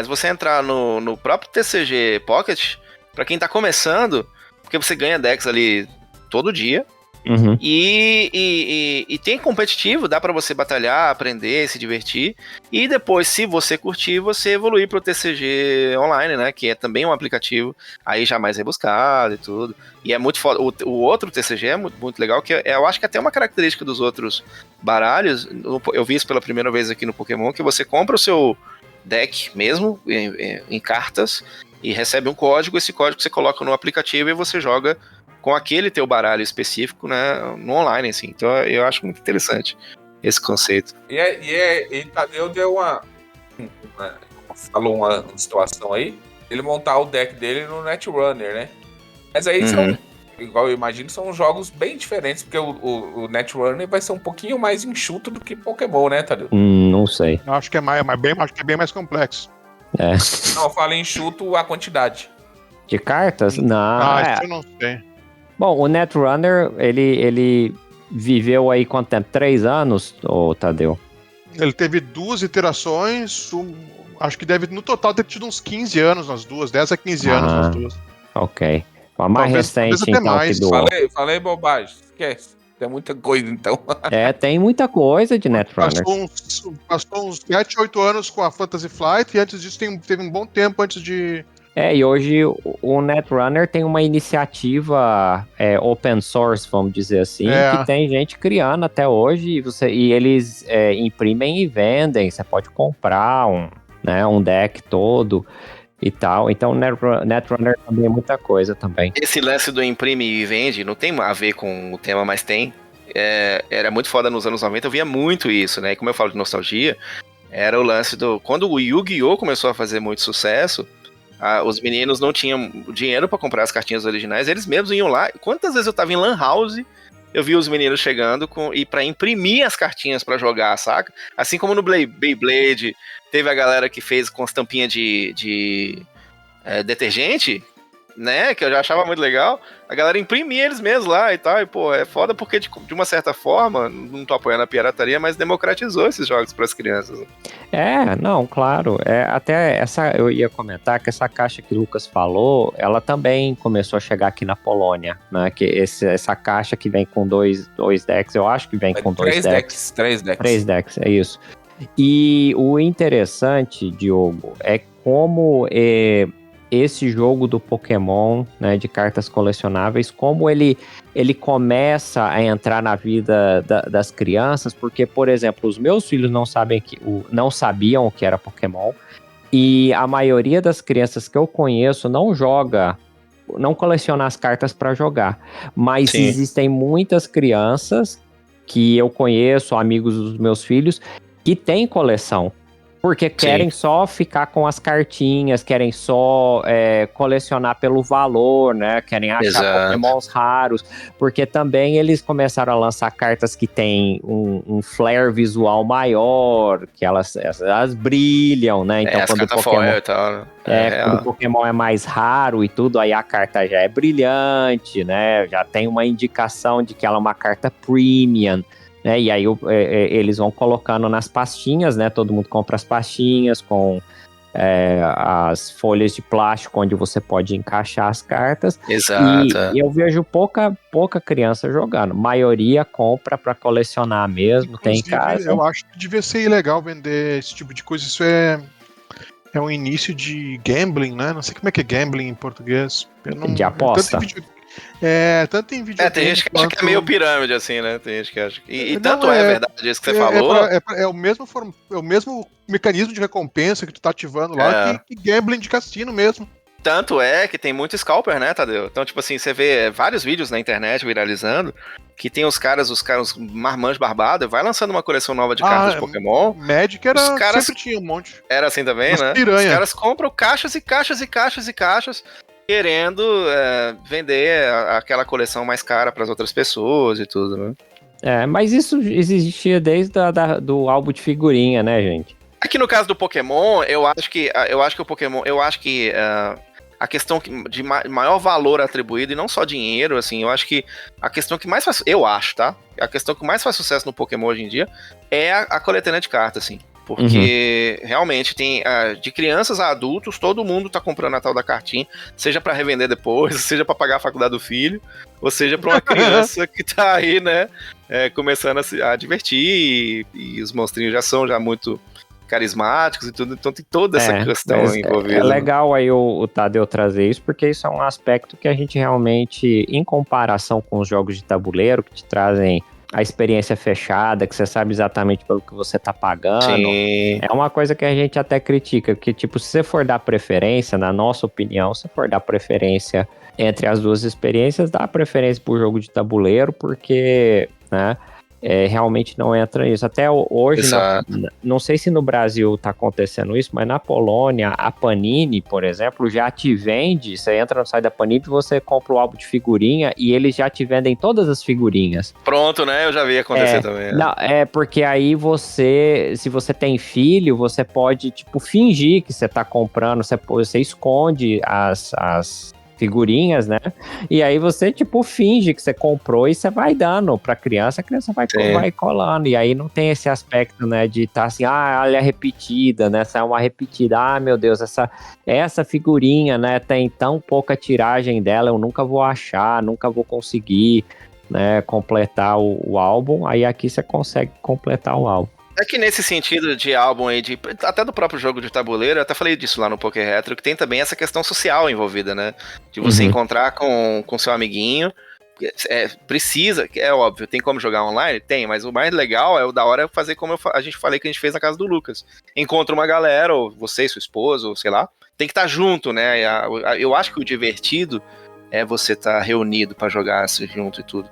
Você entrar no próprio TCG Pocket, pra quem tá começando, porque você ganha decks ali todo dia. Uhum. E tem competitivo, dá pra você batalhar, aprender, se divertir. E depois, se você curtir, você evoluir pro TCG online, né? Que é também um aplicativo aí já mais rebuscado e tudo. E é muito foda. O outro TCG é muito legal, que eu acho que até uma característica dos outros baralhos. Eu vi isso pela primeira vez aqui no Pokémon, que você compra o seu deck mesmo, em cartas, e recebe um código. Esse código você coloca no aplicativo e você joga com aquele teu baralho específico, né, no online, assim. Então eu acho muito interessante esse conceito. E Tadeu deu falou uma situação aí, ele montar o deck dele no Netrunner, né? Mas aí são, igual eu imagino, são jogos bem diferentes, porque o Netrunner vai ser um pouquinho mais enxuto do que Pokémon, né, Tadeu? Não sei. Eu acho que é bem mais complexo. É. Não, eu falo enxuto a quantidade. De cartas? Não. Isso eu não sei. Bom, o Netrunner, ele viveu aí quanto tempo? 3 anos, ô Tadeu? Ele teve 2 iterações, acho que deve no total ter tido uns 15 anos nas duas, 10 a 15 anos nas duas. Ok. A mais Talvez recente, até então, mais. que doou. Falei bobagem, esquece. Tem muita coisa, então. Tem muita coisa de Netrunner. Passou uns 7, 8 anos com a Fantasy Flight e antes disso teve um bom tempo antes de... E hoje o Netrunner tem uma iniciativa open source, vamos dizer assim, que tem gente criando até hoje, e eles imprimem e vendem, você pode comprar um deck todo e tal, então o Netrunner também é muita coisa também. Esse lance do imprime e vende não tem a ver com o tema, mas tem. Era muito foda nos anos 90, eu via muito isso, né, e como eu falo de nostalgia, era o lance quando o Yu-Gi-Oh! Começou a fazer muito sucesso, os meninos não tinham dinheiro pra comprar as cartinhas originais, eles mesmos iam lá. Quantas vezes eu tava em Lan House, eu vi os meninos chegando e pra imprimir as cartinhas pra jogar, saca? Assim como no Beyblade, teve a galera que fez com as tampinhas de detergente, né? Que eu já achava muito legal. A galera imprimia eles mesmos lá e tal. E, pô, é foda porque, de uma certa forma, não tô apoiando a pirataria, mas democratizou esses jogos pras crianças. Não, claro. Até eu ia comentar que essa caixa que o Lucas falou, ela também começou a chegar aqui na Polônia, né? Que essa caixa que vem com dois decks, eu acho que vem com 2 decks. 3 decks. 3 decks, é isso. E o interessante, Diogo, é como esse jogo do Pokémon, né, de cartas colecionáveis, como ele começa a entrar na vida das crianças, porque, por exemplo, os meus filhos não sabiam o que era Pokémon, e a maioria das crianças que eu conheço não coleciona as cartas para jogar, mas Sim. Existem muitas crianças que eu conheço, amigos dos meus filhos, que têm coleção. Porque querem só ficar com as cartinhas, querem só colecionar pelo valor, né? Querem achar Pokémons raros. Porque também eles começaram a lançar cartas que tem um flare visual maior, que elas brilham, né? Então quando o Pokémon e tal, né? quando o Pokémon é mais raro e tudo, aí a carta já é brilhante, né? Já tem uma indicação de que ela é uma carta premium. E aí eles vão colocando nas pastinhas, né? Todo mundo compra as pastinhas com as folhas de plástico onde você pode encaixar as cartas. Exato. E eu vejo pouca criança jogando. A maioria compra para colecionar mesmo, Inclusive, tem em casa. Eu acho que devia ser ilegal vender esse tipo de coisa. Isso é um início de gambling, né? Não sei como é que é gambling em português. De aposta. Tanto em vídeo. Tem gente que acha que é meio pirâmide, assim, né? Tem gente que acha. E tanto é verdade isso que você falou. É o mesmo mecanismo de recompensa que tu tá ativando lá que gambling de cassino mesmo. Tanto é que tem muito scalper, né, Tadeu? Então, tipo assim, você vê vários vídeos na internet viralizando que tem os caras marmanjos barbados, vai lançando uma coleção nova de cartas de Pokémon. Magic sempre tinha um monte. Era assim também, né? Piranha. Os caras compram caixas e caixas e caixas e caixas querendo vender aquela coleção mais cara para as outras pessoas e tudo, né? Mas isso existia desde do álbum de figurinha, né, gente? Aqui no caso do Pokémon, eu acho que o Pokémon, a questão de maior valor atribuído, e não só dinheiro, assim, eu acho que a questão que mais faz, eu acho, tá? A questão que mais faz sucesso no Pokémon hoje em dia é a coletânea de cartas, assim. Porque realmente tem, de crianças a adultos, todo mundo tá comprando a tal da cartinha, seja pra revender depois, seja pra pagar a faculdade do filho, ou seja pra uma criança que tá aí, né, começando a divertir, e os monstrinhos já são muito carismáticos e tudo, então tem toda essa questão envolvida. É legal aí o Tadeu trazer isso, porque isso é um aspecto que a gente realmente, em comparação com os jogos de tabuleiro, que te trazem a experiência fechada, que você sabe exatamente pelo que você tá pagando, Sim. é uma coisa que a gente até critica, porque tipo, se você for dar preferência, na nossa opinião, se for dar preferência entre as duas experiências, dá preferência pro jogo de tabuleiro, porque, né, realmente não entra nisso. Até hoje, não sei se no Brasil tá acontecendo isso, mas na Polônia, a Panini, por exemplo, já te vende, você entra no site da Panini, você compra o álbum de figurinha e eles já te vendem todas as figurinhas. Pronto, né? Eu já vi acontecer também. Não, porque aí se você tem filho, você pode, tipo, fingir que você tá comprando, você esconde as figurinhas, né? E aí você, tipo, finge que você comprou e você vai dando pra criança, a criança vai colando. E aí não tem esse aspecto, né, de estar assim, olha a repetida, né? Essa é uma repetida, meu Deus, essa figurinha, né, tem tão pouca tiragem dela, eu nunca vou achar, nunca vou conseguir, né, completar o álbum. Aí aqui você consegue completar o álbum. É que nesse sentido de álbum aí, até do próprio jogo de tabuleiro, eu até falei disso lá no Poker Retro, que tem também essa questão social envolvida, né? De você encontrar com seu amiguinho, precisa, é óbvio, tem como jogar online? Tem, mas o mais legal é o da hora fazer como a gente falei que a gente fez na casa do Lucas. Encontra uma galera, ou você, sua esposa, ou sei lá, tem que estar junto, né? Eu acho que o divertido é você estar reunido pra jogar junto e tudo.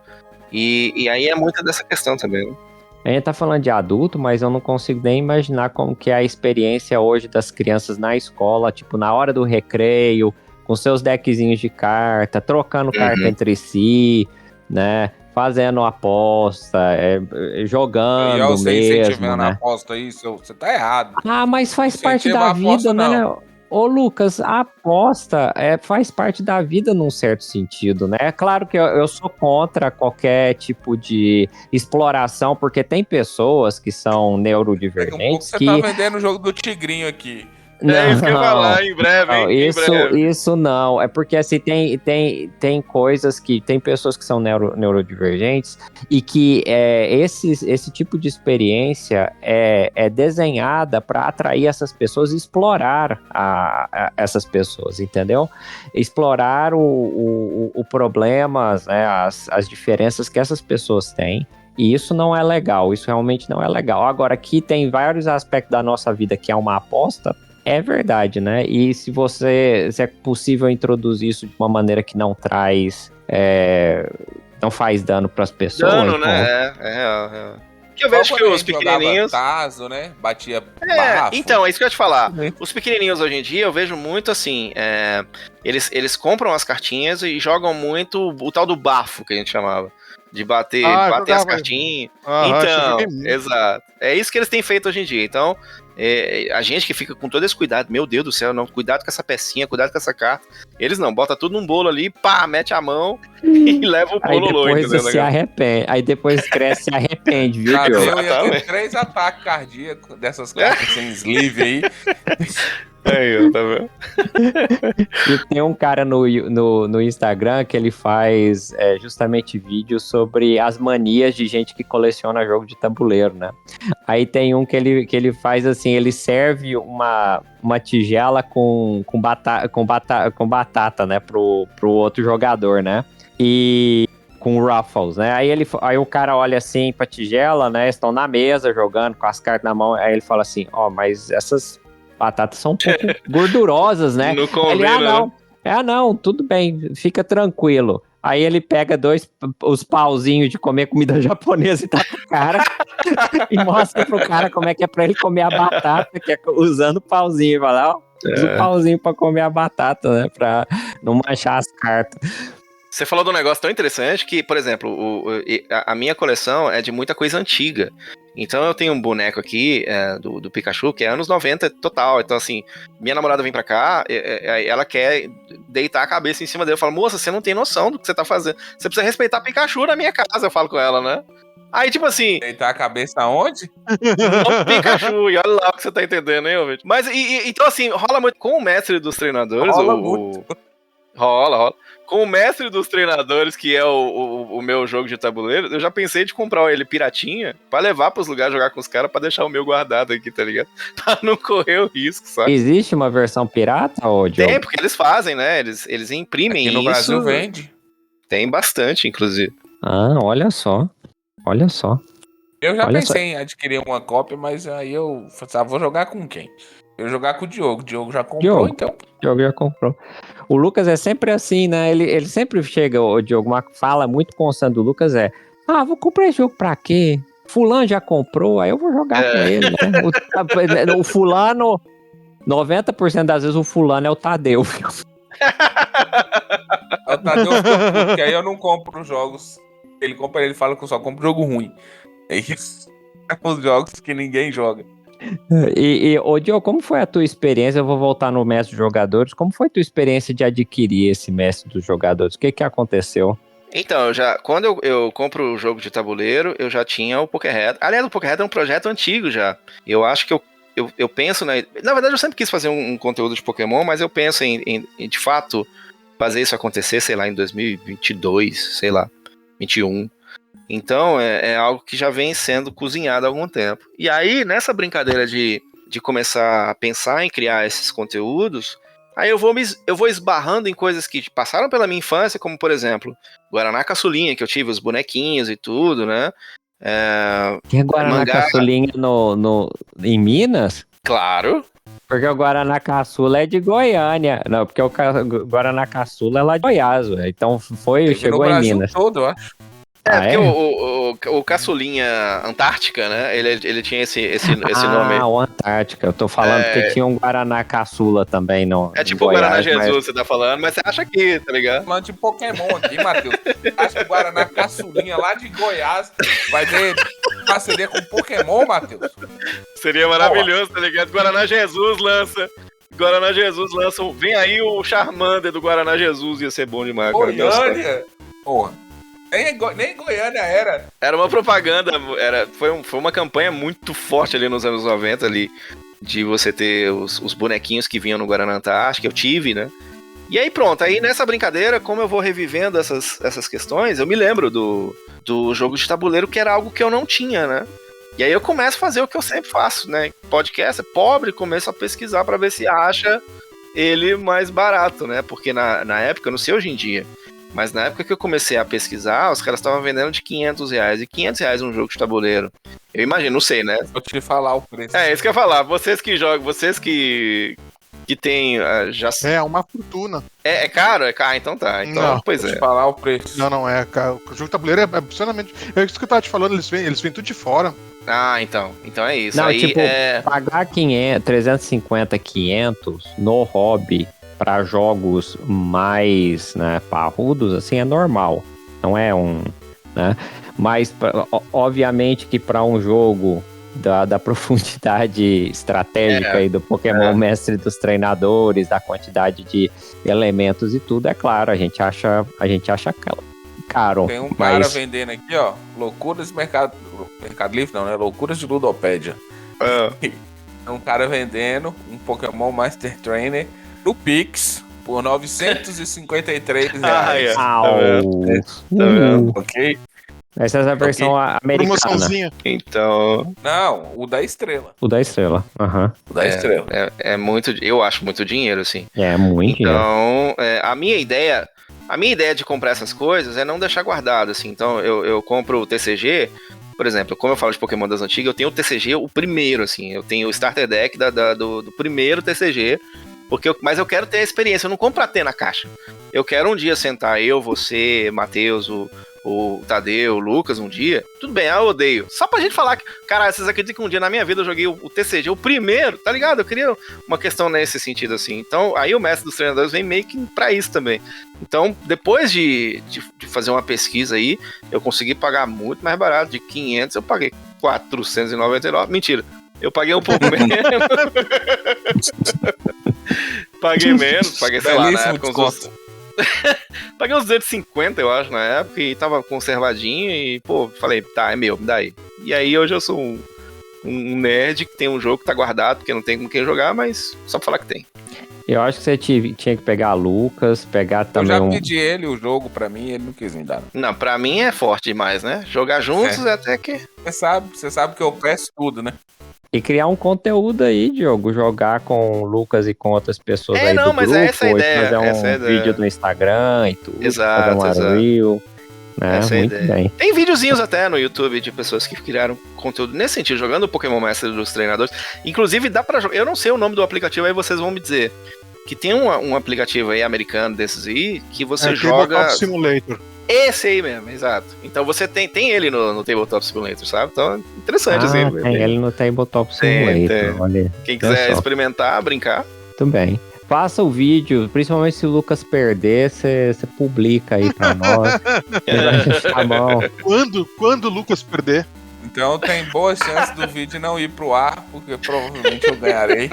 E aí é muita dessa questão também, né? A gente tá falando de adulto, mas eu não consigo nem imaginar como que é a experiência hoje das crianças na escola, tipo, na hora do recreio, com seus deckzinhos de carta, trocando carta entre si, né? Fazendo aposta, jogando mesmo, você incentivando a aposta aí, você tá errado. Mas faz parte da vida, né? Ô Lucas, a aposta faz parte da vida num certo sentido, né? É claro que eu sou contra qualquer tipo de exploração, porque tem pessoas que são neurodivergentes. Daqui a pouco você tá vendendo o jogo do Tigrinho aqui. É isso que eu ia falar, em breve, hein? Isso não, é porque assim, tem coisas que, tem pessoas que são neurodivergentes e que esse tipo de experiência é desenhada para atrair essas pessoas e explorar essas pessoas, entendeu? Explorar o problema, né, as diferenças que essas pessoas têm. E isso não é legal, isso realmente não é legal. Agora, aqui tem vários aspectos da nossa vida que é uma aposta. É verdade, né? E se é possível introduzir isso de uma maneira que não traz, não faz dano para as pessoas. Dano, né? Que eu vejo que os pequenininhos... Tazo, né? Batia barrafo. Então, é isso que eu ia te falar. Os pequenininhos hoje em dia, eu vejo muito assim, eles compram as cartinhas e jogam muito o tal do bafo, que a gente chamava. De bater as cartinhas. Então, exato. É isso que eles têm feito hoje em dia. Então, a gente que fica com todo esse cuidado, meu Deus do céu, não, cuidado com essa pecinha, cuidado com essa carta. Eles não, bota tudo num bolo ali, pá, mete a mão e leva o bolo loiro. Aí depois se arrepende. Aí depois cresce e se arrepende, viu, Joe? Eu ia ter 3 ataques cardíacos dessas cartas sem sleeve aí. Aí, tá vendo? E tem um cara no Instagram que ele faz justamente vídeos sobre as manias de gente que coleciona jogo de tabuleiro, né? Aí tem um que ele faz assim, ele serve uma tigela com batata, né, pro outro jogador, né? E com Ruffles, né? Aí o cara olha assim pra tigela, né? Estão na mesa jogando com as cartas na mão. Aí ele fala assim, mas essas batatas são um pouco gordurosas, né? Não combina, não, tudo bem, fica tranquilo. Aí ele pega os pauzinhos de comer comida japonesa e tá pro cara e mostra pro cara como é que é pra ele comer a batata, que é usando o pauzinho. Fala, usa o pauzinho pra comer a batata, né? Pra não manchar as cartas. Você falou de um negócio tão interessante que, por exemplo, a minha coleção é de muita coisa antiga. Então eu tenho um boneco aqui do Pikachu que é anos 90 total. Então, assim, minha namorada vem pra cá, ela quer deitar a cabeça em cima dele. Eu falo, moça, você não tem noção do que você tá fazendo. Você precisa respeitar Pikachu na minha casa, eu falo com ela, né? Aí, tipo assim... Deitar a cabeça aonde? No Pikachu, e olha lá o que você tá entendendo, hein, ouvinte? Mas, então, assim, rola muito com o mestre dos treinadores. Rola muito. Rola. Com o mestre dos treinadores, que é o meu jogo de tabuleiro, eu já pensei de comprar ele piratinha pra levar pros lugares jogar com os caras pra deixar o meu guardado aqui, tá ligado? Pra não correr o risco, sabe? Existe uma versão pirata, ô Diogo? Tem, porque eles fazem, né? Eles imprimem Aqui no isso. Brasil vende. Tem bastante, inclusive. Ah, olha só. Olha só. Eu já Olha pensei em adquirir uma cópia, mas aí eu falei, vou jogar com quem? Eu jogar com o Diogo. O Diogo já comprou, Diogo. então. O Diogo já comprou. O Lucas é sempre assim, né? Ele sempre chega, o Diogo, uma fala muito constante do Lucas vou comprar esse jogo pra quê? Fulano já comprou, aí eu vou jogar com ele, né? O fulano, 90% das vezes o fulano é o Tadeu. O Tadeu ficou puto, porque aí eu não compro os jogos. Ele fala que eu só compro jogo ruim. É isso. Os jogos que ninguém joga. Ô Diogo, como foi a tua experiência? Eu vou voltar no mestre dos jogadores. Como foi a tua experiência de adquirir esse mestre dos jogadores? O que aconteceu? Então, quando eu compro o jogo de tabuleiro, eu já tinha o Pokéhead. Aliás, o Pokéhead é um projeto antigo já. Eu acho que eu penso... Na verdade, eu sempre quis fazer um conteúdo de Pokémon, mas eu penso em de fato, fazer isso acontecer, sei lá, em 2022, sei lá, 21. Então, é algo que já vem sendo cozinhado há algum tempo. E aí, nessa brincadeira de começar a pensar em criar esses conteúdos, aí eu vou esbarrando em coisas que passaram pela minha infância, como, por exemplo, Guaraná Caçulinha, que eu tive os bonequinhos e tudo, né? Tem Guaraná Caçulinha em Minas? Claro. Porque o Guaraná Caçula é de Goiânia. Não, porque o Guaraná Caçula é lá de Goiás, véio. Então chegou em Minas. Todo, eu acho. Porque o Caçulinha Antártica, né? Ele tinha esse nome. Ah, o Antártica. Eu tô falando que tinha um Guaraná Caçula também no. É tipo Goiás, o Guaraná Jesus, você tá falando, mas você acha que, tá ligado? Falando de Pokémon aqui, Matheus. Acho que o Guaraná Caçulinha lá de Goiás vai ter parceria com Pokémon, Matheus. Seria maravilhoso, tá ligado? Guaraná Jesus lança. Vem aí o Charmander do Guaraná Jesus, ia ser bom demais. Goiânia? Porra. Nem Goiânia era. Era uma propaganda, foi uma campanha muito forte ali nos anos 90 ali, de você ter os bonequinhos que vinham no Guaraná Antártica, eu tive, né? E aí pronto, aí nessa brincadeira, como eu vou revivendo essas questões, eu me lembro do jogo de tabuleiro, que era algo que eu não tinha, né? E aí eu começo a fazer o que eu sempre faço, né? Podcast é pobre, começo a pesquisar pra ver se acha ele mais barato, né? Porque na época, eu não sei hoje em dia, mas na época que eu comecei a pesquisar, os caras estavam vendendo de R$500. E R$500 um jogo de tabuleiro. Eu imagino, não sei, né? Vou te falar o preço. É, isso que eu ia falar. Vocês que jogam, vocês que tem já... É uma fortuna. É caro? Então tá. Então, Não, pois Vou te é. falar o preço. Não é, cara. O jogo de tabuleiro é absurdamente. É isso que eu tava te falando, eles vêm tudo de fora. Ah, então é isso. Não, aí tipo, pagar 350, 500 no hobby para jogos mais, né, parrudos, assim, é normal. Não é né? Mas, obviamente que para um jogo da profundidade estratégica aí do Pokémon Mestre dos Treinadores, da quantidade de elementos e tudo, é claro, a gente acha caro. Tem um cara vendendo aqui, ó, loucuras de Mercado Livre, não, né? Loucuras de Ludopédia. Tem um cara vendendo um Pokémon Master Trainer no Pix por R$953. Tá vendo? Ok? Essa é a versão americana. Promoçãozinha. Então... Não, o da Estrela. O da Estrela. Aham. O da Estrela. É muito... Eu acho muito dinheiro, assim. É muito dinheiro. Então, a minha ideia de comprar essas coisas é não deixar guardado, assim. Então, eu compro o TCG, por exemplo, como eu falo de Pokémon das antigas, eu tenho o TCG, o primeiro, assim. Eu tenho o Starter Deck do primeiro TCG, mas eu quero ter a experiência, eu não compro pra ter na caixa. Eu quero um dia sentar, você, Matheus, o o Tadeu, o Lucas um dia, tudo bem, eu odeio. Só pra gente falar que, cara, vocês acreditam que um dia na minha vida eu joguei o TCG, o primeiro, tá ligado? Eu queria uma questão nesse sentido, assim. Então, aí o mestre dos treinadores vem meio que pra isso também. Então, depois de fazer uma pesquisa aí, eu consegui pagar muito mais barato, de 500 eu paguei 499. Mentira, eu paguei um pouco menos. Paguei menos, paguei, sei lá, na época paguei uns 250, eu acho, na época, e tava conservadinho, e, pô, falei, tá, é meu, me dá aí. E aí hoje eu sou um nerd que tem um jogo que tá guardado, porque não tem com quem jogar, mas só pra falar que tem. Eu acho que você tinha que pegar Lucas, pegar também Eu já pedi ele o jogo pra mim, ele não quis me dar. Não, pra mim é forte demais, né? Jogar juntos é até que... Você sabe que eu peço tudo, né? E criar um conteúdo aí, Diogo, jogar com o Lucas e com outras pessoas aí do mas grupo, é essa a ideia, fazer essa é a um ideia. vídeo no Instagram e tudo, Exato, fazer exato. um reel, né? Essa é a Muito ideia. bem. Tem videozinhos até no YouTube de pessoas que criaram conteúdo nesse sentido, jogando o Pokémon Master dos treinadores. Inclusive, dá pra jogar. Eu não sei o nome do aplicativo, aí vocês vão me dizer. Que tem um aplicativo aí americano desses aí, que você joga. Tabletop Simulator. Esse aí mesmo, exato. Então você tem ele no Tabletop Simulator, sabe? Então, interessante assim. Tem ele no Tabletop Simulator, tem. olha. Quem olha quiser só. experimentar, brincar. Muito bem. Faça o vídeo, principalmente se o Lucas perder, você publica aí pra nós. Vai deixar a mão. Quando o Lucas perder, Então tem boas chances do vídeo não ir pro ar, porque provavelmente eu ganharei.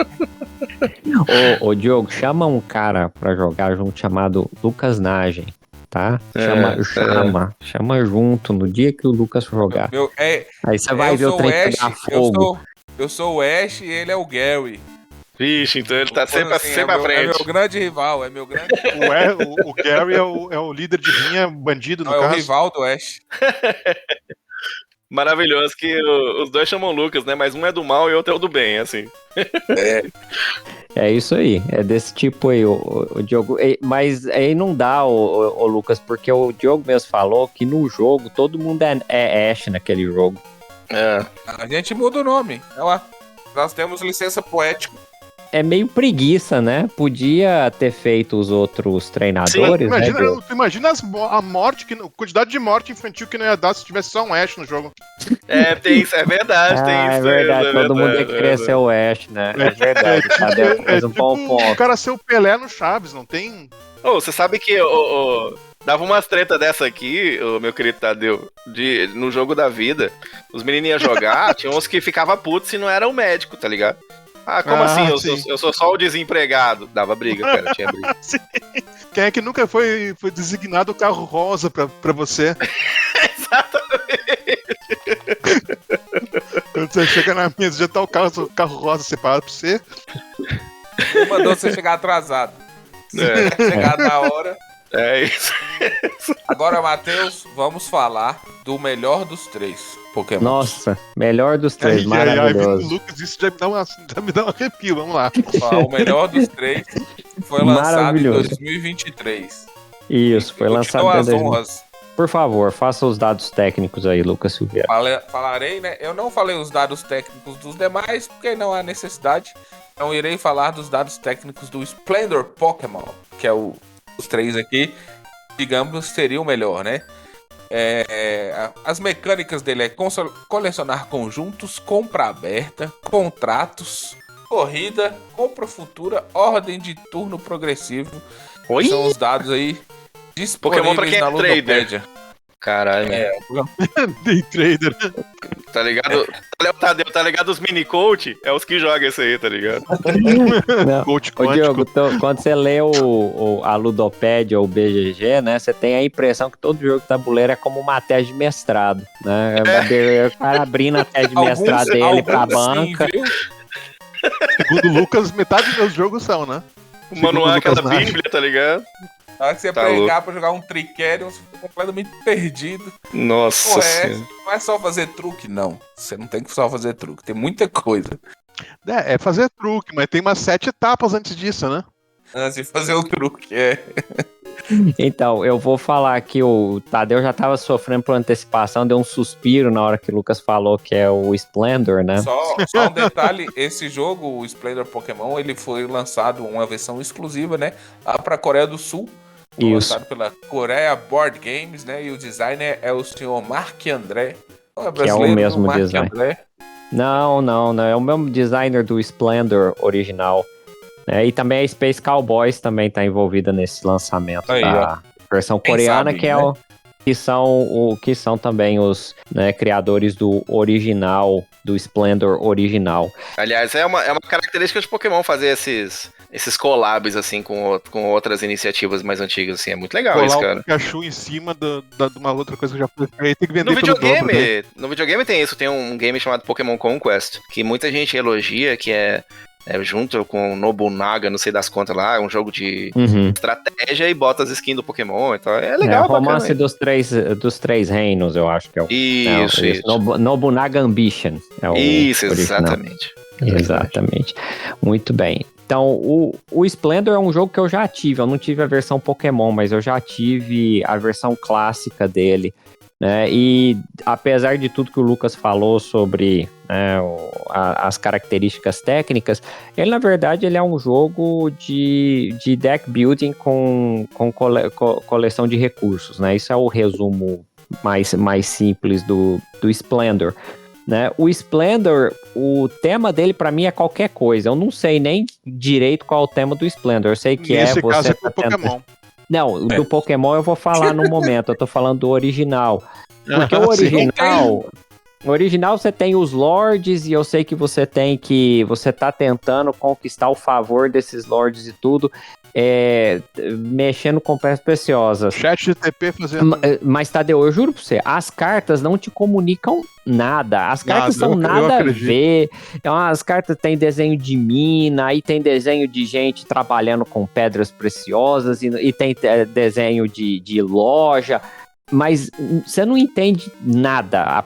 Ô, Diogo, chama um cara pra jogar junto chamado Lucas Nagem, tá? Chama junto no dia que o Lucas jogar. Aí você vai ver o trem pegar fogo. Eu sou o Ash e ele é o Gary. Vixe, então ele tá sempre à É frente. meu grande rival, o Gary é o líder de linha, bandido, no é o caso. rival do Ash. Maravilhoso que os dois chamam Lucas, né? Mas um é do mal e o outro é o do bem, assim. É isso aí, é desse tipo aí, o Diogo. Mas aí não dá, o Lucas, porque o Diogo mesmo falou que no jogo todo mundo é Ash naquele jogo. É. A gente muda o nome. Olha lá. Nós temos licença poética. É meio preguiça, né? Podia ter feito os outros treinadores, né, Diogo? Imagina a morte, a quantidade de morte infantil que não ia dar se tivesse só um Ash no jogo. Tem isso, é verdade, tem isso. É verdade, é todo mundo ia verdade, querer ser o Ash, né? É verdade, Tadeu fez um bom o ponto. cara ser o Pelé no Chaves, não tem? Você sabe que dava umas treta dessa aqui, meu querido Tadeu, no jogo da vida, os meninos iam jogar, tinha uns que ficavam putos se não era o médico, tá ligado? Como assim? Eu sou só o desempregado. Dava briga, cara, tinha briga. Sim. Quem é que nunca foi designado o carro rosa pra você? Exatamente. Quando você chega na mesa, já tá o carro rosa separado pra você. Ele mandou você chegar atrasado. Chegar na hora. É isso. Agora, Matheus, vamos falar do melhor dos três Pokémon. Nossa, melhor dos três, Aí, maravilhoso. Lucas, isso já me dá um arrepio, vamos lá. O melhor dos três foi lançado em 2023. Isso, foi lançado em as 2023. honras. Por favor, faça os dados técnicos aí, Lucas Silveira. Falarei, né? Eu não falei os dados técnicos dos demais, porque não há necessidade. Então irei falar dos dados técnicos do Splendor Pokémon, que é os três aqui, digamos, seria o melhor, né? As mecânicas dele é colecionar conjuntos, compra aberta, contratos, corrida, compra futura, ordem de turno progressivo. Oi? São os dados aí Pokémon pra disponíveis quem na é trader. Ludopédia. Caralho. Day Trader. Tá ligado? Tadeu, tá ligado os mini coach? É os que jogam isso aí, tá ligado? Não. Coach Ô, quântico. Diogo, quando você lê a Ludopédia ou o BGG, né, você tem a impressão que todo jogo de tabuleiro é como uma tese de mestrado, né? O cara abrindo a tese de mestrado dele pra banca. Sim, viu? Segundo o Lucas, metade dos meus jogos são, né? O manual é Lucas aquela Nage. bíblia, tá ligado? Na hora que você Tá pegar pra jogar um Tricerion, você fica completamente perdido. Nossa senhora. Não é só fazer truque, não. Você não tem que só fazer truque, tem muita coisa. É fazer truque, mas tem umas 7 etapas antes disso, né? Antes de fazer o truque, Então, eu vou falar que o Tadeu já tava sofrendo por antecipação, deu um suspiro na hora que o Lucas falou que é o Splendor, né? Só um detalhe, esse jogo, o Splendor Pokémon, ele foi lançado uma versão exclusiva, né? Lá pra Coreia do Sul. Isso. Lançado pela Coreia Board Games, né? E o designer é o senhor Marc André. Não é Que é o brasileiro, mesmo Marc design. André. Não. É o mesmo designer do Splendor original. E também a Space Cowboys também tá envolvida nesse lançamento Aí, da versão Quem coreana, sabe, que é né? que são também os criadores do original, do Splendor original. Aliás, é uma característica de Pokémon fazer esses collabs, assim, com outras iniciativas mais antigas, assim. É muito legal Colar isso, o cara. Pikachu em cima de uma outra coisa que já foi feita. Tem que vender pelo dobro, né? No videogame tem isso. Tem um game chamado Pokémon Conquest, que muita gente elogia, que é junto com o Nobunaga, não sei das contas lá, é um jogo de estratégia e bota as skins do Pokémon, então é legal, o romance bacana. dos três reinos, eu acho que é o... Isso. Nobunaga Ambition é o Isso, original. Exatamente. Muito bem. Então, o Splendor é um jogo que eu já tive. Eu não tive a versão Pokémon, mas eu já tive a versão clássica dele. E apesar de tudo que o Lucas falou sobre as características técnicas, ele na verdade ele é um jogo de deck building com coleção de recursos, né? Isso é o resumo mais simples do Splendor. O Splendor, o tema dele pra mim é qualquer coisa. Eu não sei nem direito qual é o tema do Splendor. Eu sei que Nesse caso você é com o Pokémon. Não, do Pokémon eu vou falar no momento. Eu tô falando do original. Porque o original você tem os Lords e eu sei que você tá tentando conquistar o favor desses Lords e tudo, mexendo com peças preciosas. Chat de TP fazendo... Mas, Tadeu, eu juro pra você, as cartas não te comunicam nada. As cartas são nada a ver. Então, as cartas têm desenho de mina, aí tem desenho de gente trabalhando com pedras preciosas e tem desenho de loja. Mas você não entende nada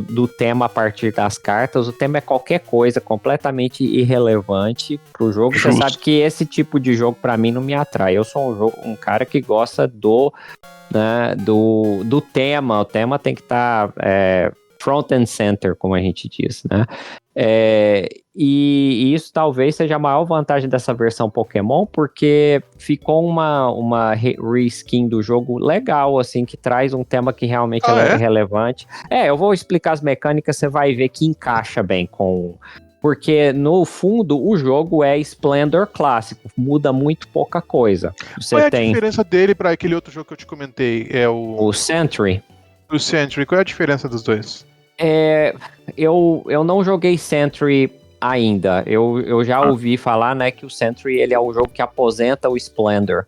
do tema a partir das cartas. O tema é qualquer coisa, completamente irrelevante pro jogo. Justo. Você sabe que esse tipo de jogo pra mim não me atrai. Eu sou um cara que gosta do tema. O tema tem que estar front and center, como a gente diz, né? E isso talvez seja a maior vantagem dessa versão Pokémon, porque ficou uma reskin do jogo legal, assim, que traz um tema que realmente é relevante. Eu vou explicar as mecânicas, você vai ver que encaixa bem com... Porque, no fundo, o jogo é Splendor clássico, muda muito pouca coisa. Qual é a diferença dele para aquele outro jogo que eu te comentei? O Sentry. O Sentry, qual é a diferença dos dois? Eu não joguei Sentry ainda. Eu já ouvi falar, né, que o Sentry ele é o jogo que aposenta o Splendor.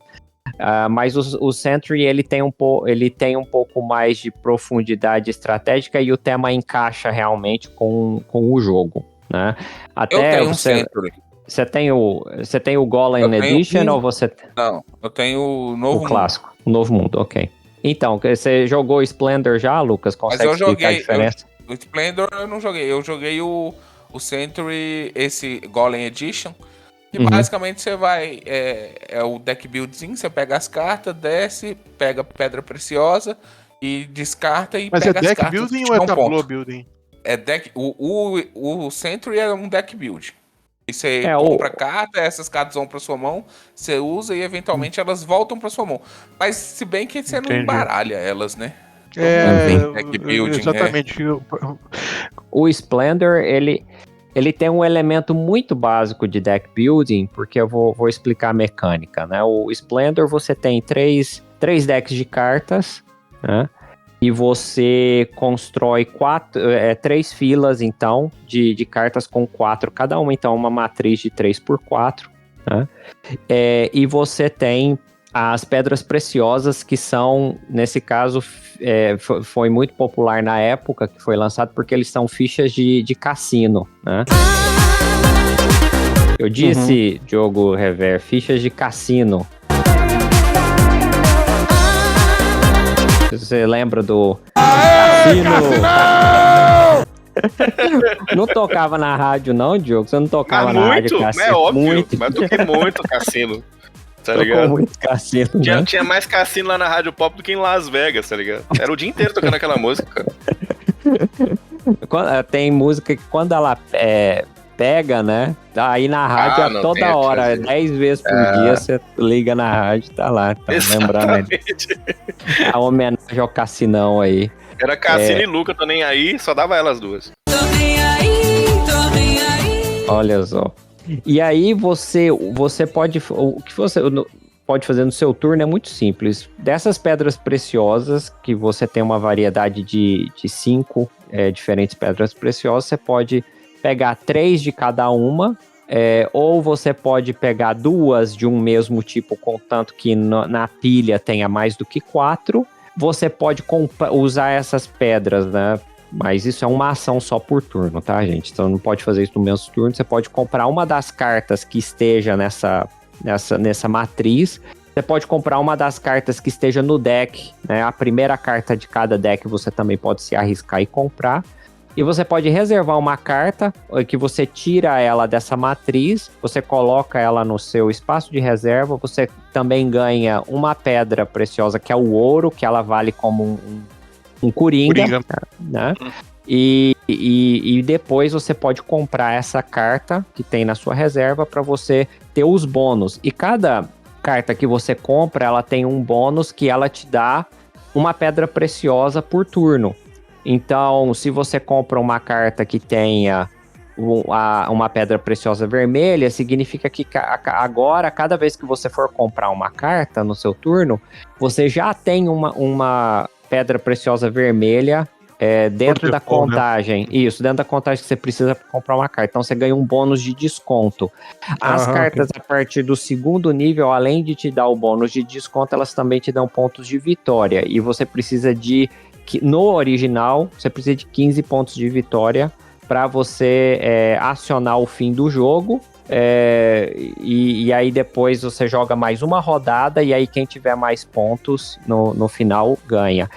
Mas o Sentry ele tem um pouco mais de profundidade estratégica e o tema encaixa realmente com o jogo, né? Até eu tenho um Sentry. Você tem o Golem Edition ou você... Não, eu tenho o novo clássico, o Novo Mundo, ok. Então, você jogou Splendor já, Lucas? Consegue explicar a diferença? O Splendor eu não joguei. Eu joguei o Sentry, esse Golem Edition. E basicamente você vai... É o deck buildzinho, você pega as cartas, desce, pega pedra preciosa e descarta e pega as cartas. Mas é deck building ou é tableau building? É deck... O Sentry é um deck building. E você compra carta, essas cartas vão pra sua mão, você usa e eventualmente elas voltam pra sua mão. Mas se bem que você não embaralha elas, né? Deck building, exatamente. O Splendor, ele tem um elemento muito básico de deck building, porque eu vou explicar a mecânica, né? O Splendor, você tem três decks de cartas, né? E você constrói 3 filas, então, de cartas com 4 cada uma. Então, uma matriz de 3x4. Né? E você tem as pedras preciosas, que são, nesse caso, foi muito popular na época que foi lançado, porque eles são fichas de cassino. Né? Eu disse, Diogo Rever, fichas de cassino. Você lembra do cassino? Não tocava na rádio, não, Diogo? Você não tocava na rádio cassino? É óbvio, mas eu toquei muito cassino. Tá ligado? Tocou muito cassino, né? Tinha mais cassino lá na Rádio Pop do que em Las Vegas, tá ligado? Era o dia inteiro tocando aquela música, cara. Tem música que quando ela pega, né? Aí na rádio não tem toda o que hora, fazer. 10 vezes por dia você liga na rádio, tá lá. Tá lembrando aí, Exatamente. a homenagem ao Cassinão aí. Era Cassino e Luca, tô nem aí, só dava elas duas. Olha só. E aí você pode... O que você pode fazer no seu turno é muito simples. Dessas pedras preciosas, que você tem uma variedade de 5 diferentes pedras preciosas, você pode pegar 3 de cada uma, ou você pode pegar 2 de um mesmo tipo, contanto que na pilha tenha mais do que 4. Você pode usar essas pedras, né? Mas isso é uma ação só por turno, tá, gente? Então não pode fazer isso no mesmo turno. Você pode comprar uma das cartas que esteja nessa matriz. Você pode comprar uma das cartas que esteja no deck, né? A primeira carta de cada deck você também pode se arriscar e comprar. E você pode reservar uma carta que você tira ela dessa matriz, você coloca ela no seu espaço de reserva, você também ganha uma pedra preciosa que é o ouro, que ela vale como um coringa, né? E depois você pode comprar essa carta que tem na sua reserva para você ter os bônus. E cada carta que você compra, ela tem um bônus que ela te dá uma pedra preciosa por turno. Então, se você compra uma carta que tenha uma pedra preciosa vermelha, significa que agora, cada vez que você for comprar uma carta no seu turno, você já tem uma pedra preciosa vermelha dentro da contagem. Né? Isso, dentro da contagem que você precisa para comprar uma carta. Então, você ganha um bônus de desconto. As cartas, a partir do segundo nível, além de te dar o bônus de desconto, elas também te dão pontos de vitória. E você precisa no original, você precisa de 15 pontos de vitória para você acionar o fim do jogo. E aí depois você joga mais uma rodada e aí quem tiver mais pontos no final ganha.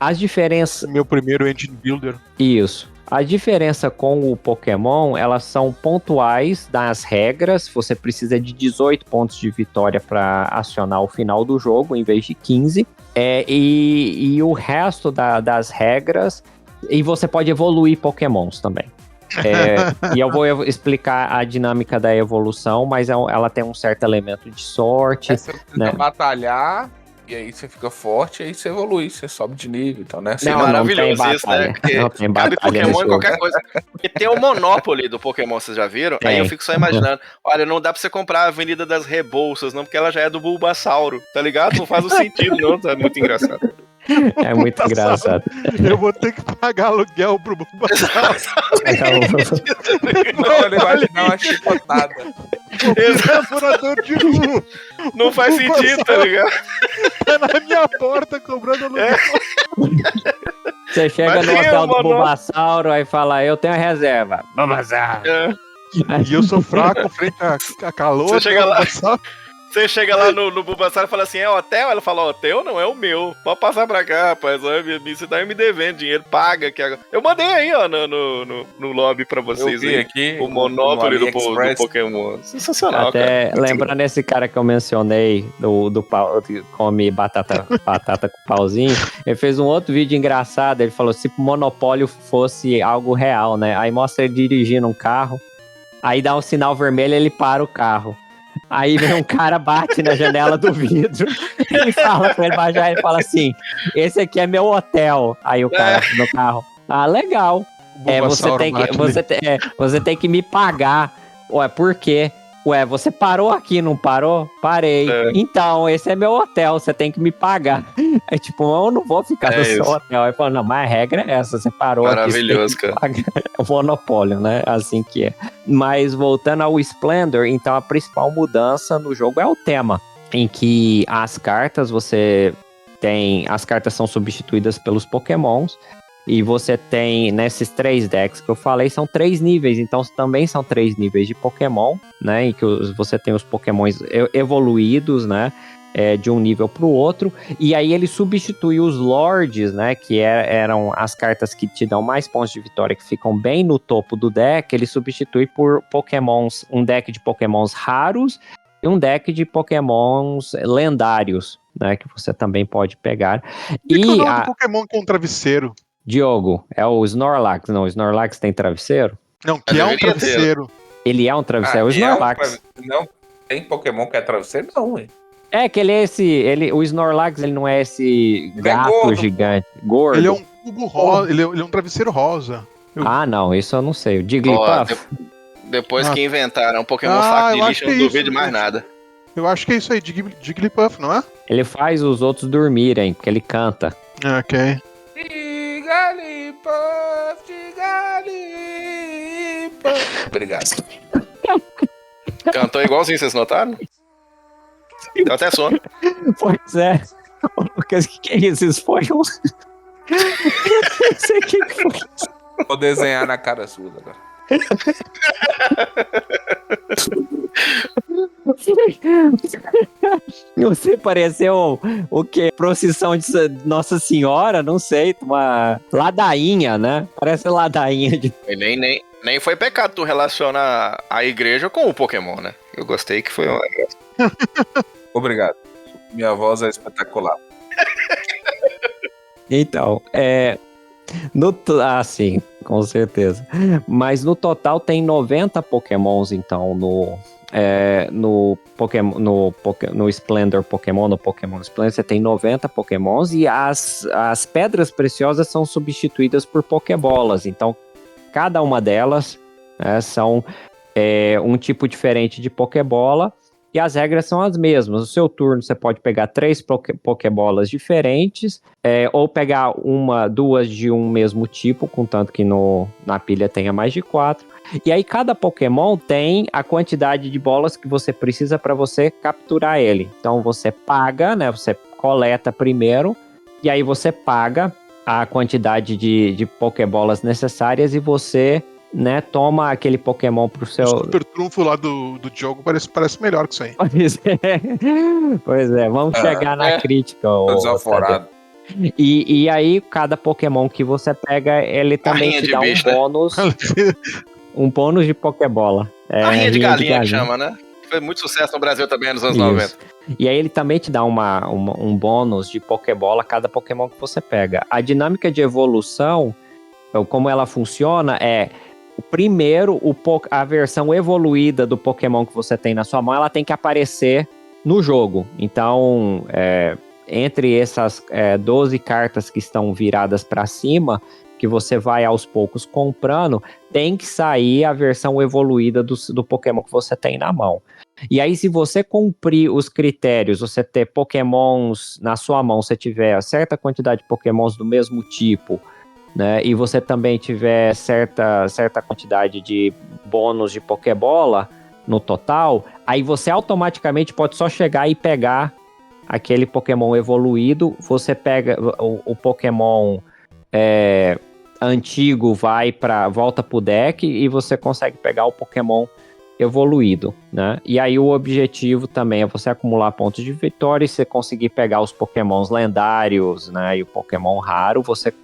As diferenças... Meu primeiro Engine Builder. Isso. A diferença com o Pokémon, elas são pontuais das regras. Você precisa de 18 pontos de vitória para acionar o final do jogo, em vez de 15. E o resto das regras... E você pode evoluir Pokémons também. E eu vou explicar a dinâmica da evolução, mas ela tem um certo elemento de sorte. Você precisa batalhar, e aí você fica forte, e aí você evolui, você sobe de nível, então, né? É maravilhoso isso, né? Porque cabe Pokémon em qualquer coisa. Porque tem o Monopoly do Pokémon, vocês já viram? Aí eu fico só imaginando, olha, não dá pra você comprar a Avenida das Rebouças, não, porque ela já é do Bulbasauro, tá ligado? Não faz o sentido, não, tá muito engraçado. É muito engraçado. Eu vou ter que pagar aluguel pro Bulbasauro. Não, ele vai te dar uma chicotada. Morador de rua. Não faz sentido, tá ligado? Tá na minha porta cobrando aluguel. Você chega no hotel do Bulbasauro, aí fala, eu tenho a reserva. Bulbasauro. E eu sou fraco frente a calor. Você chega lá. Você chega lá no Bulbasaur e fala assim, é hotel? Ela fala, hotel não, é o meu. Pode passar pra cá, rapaz. Você tá me devendo dinheiro, paga. Eu mandei aí, ó, no lobby pra vocês. Eu vi aqui o Monopoly do Pokémon. Sensacional, até cara. lembrando esse cara que eu mencionei, do pau, que come batata com pauzinho, ele fez um outro vídeo engraçado, ele falou, se o Monopólio fosse algo real, né? Aí mostra ele dirigindo um carro, aí dá um sinal vermelho e ele para o carro. Aí vem um cara, bate na janela do vidro e fala pra ele baixar, ele fala assim, esse aqui é meu hotel. Aí o cara no carro, legal. Você tem que me pagar. Ué, por quê? Ué, você parou aqui, não parou? Parei. Então, esse é meu hotel, você tem que me pagar. Aí, tipo, eu não vou ficar no seu hotel. Aí falou, não, mas a regra é essa, você parou maravilhoso, aqui. Maravilhoso, cara. É o monopólio, né? Assim que é. Mas, voltando ao Splendor, então a principal mudança no jogo é o tema. Em que as cartas, as cartas são substituídas pelos Pokémons. E você tem, nesses 3 decks que eu falei, são 3 níveis, então também são 3 níveis de Pokémon, né, em que você tem os Pokémons evoluídos, né, de um nível para o outro, e aí ele substitui os Lords, né, que eram as cartas que te dão mais pontos de vitória, que ficam bem no topo do deck, ele substitui por Pokémons, um deck de Pokémons raros e um deck de Pokémons lendários, né, que você também pode pegar. E o nome do Pokémon com travesseiro? Diogo, é o Snorlax. Não, o Snorlax tem travesseiro? Não, que é um travesseiro. Ele é um travesseiro, é o Snorlax. Não tem Pokémon que é travesseiro, não, hein? É que ele é o Snorlax, ele não é esse Ele é gato gordo, gigante, gordo. Ele é um cubo rosa, ele é um travesseiro rosa. Ah, não, isso eu não sei. O Jigglypuff? Depois Ah. que inventaram um Pokémon Ah, saco de eu lixo, acho eu não que é duvido isso, de mais gente. nada. Eu acho que é isso aí, Jigglypuff, não é? Ele faz os outros dormirem, porque ele canta. Ok. Jigglypuff. Obrigado. Cantou igualzinho, vocês notaram? Deu até sono. Pois é. Ô, Lucas, o que é isso? Isso foi um... Eu não sei o que foi. Vou desenhar na cara sua agora. Você pareceu o quê? Procissão de Nossa Senhora? Não sei, uma ladainha, né? Parece ladainha de... E nem foi pecado tu relacionar a igreja com o Pokémon, né? Eu gostei que foi uma... Obrigado. Minha voz é espetacular. Então, sim, com certeza. Mas no total tem 90 Pokémons, então, no Splendor Pokémon, no Pokémon Splendor, você tem 90 Pokémons e as pedras preciosas são substituídas por Pokébolas. Então, cada uma delas são um tipo diferente de Pokébola e as regras são as mesmas. No seu turno, você pode pegar 3 Pokébolas diferentes ou pegar duas de um mesmo tipo, contanto que na pilha tenha mais de 4. E aí cada Pokémon tem a quantidade de bolas que você precisa para você capturar ele. Então você paga, né? Você coleta primeiro e aí você paga a quantidade de Pokébolas necessárias e você, né, toma aquele Pokémon pro seu... O super trunfo lá do Diogo parece melhor que isso aí. Pois é, vamos chegar na crítica. Tô desaforado. E aí, cada Pokémon que você pega, ele também Rinha te de dá bicho, um bônus de Pokébola. A rinha de galinha que chama, né? Foi muito sucesso no Brasil também nos anos 90. E aí ele também te dá um bônus de Pokébola a cada Pokémon que você pega. A dinâmica de evolução, como ela funciona, primeiro, a versão evoluída do Pokémon que você tem na sua mão, ela tem que aparecer no jogo. Então, entre essas 12 cartas que estão viradas para cima, que você vai aos poucos comprando, tem que sair a versão evoluída do Pokémon que você tem na mão. E aí, se você cumprir os critérios, você ter Pokémons na sua mão, você tiver certa quantidade de Pokémons do mesmo tipo, né, e você também tiver certa quantidade de bônus de Pokébola no total, aí você automaticamente pode só chegar e pegar aquele Pokémon evoluído, você pega o Pokémon antigo, volta pro deck e você consegue pegar o Pokémon evoluído, né? E aí o objetivo também é você acumular pontos de vitória e você conseguir pegar os Pokémons lendários, né? E o Pokémon raro, você,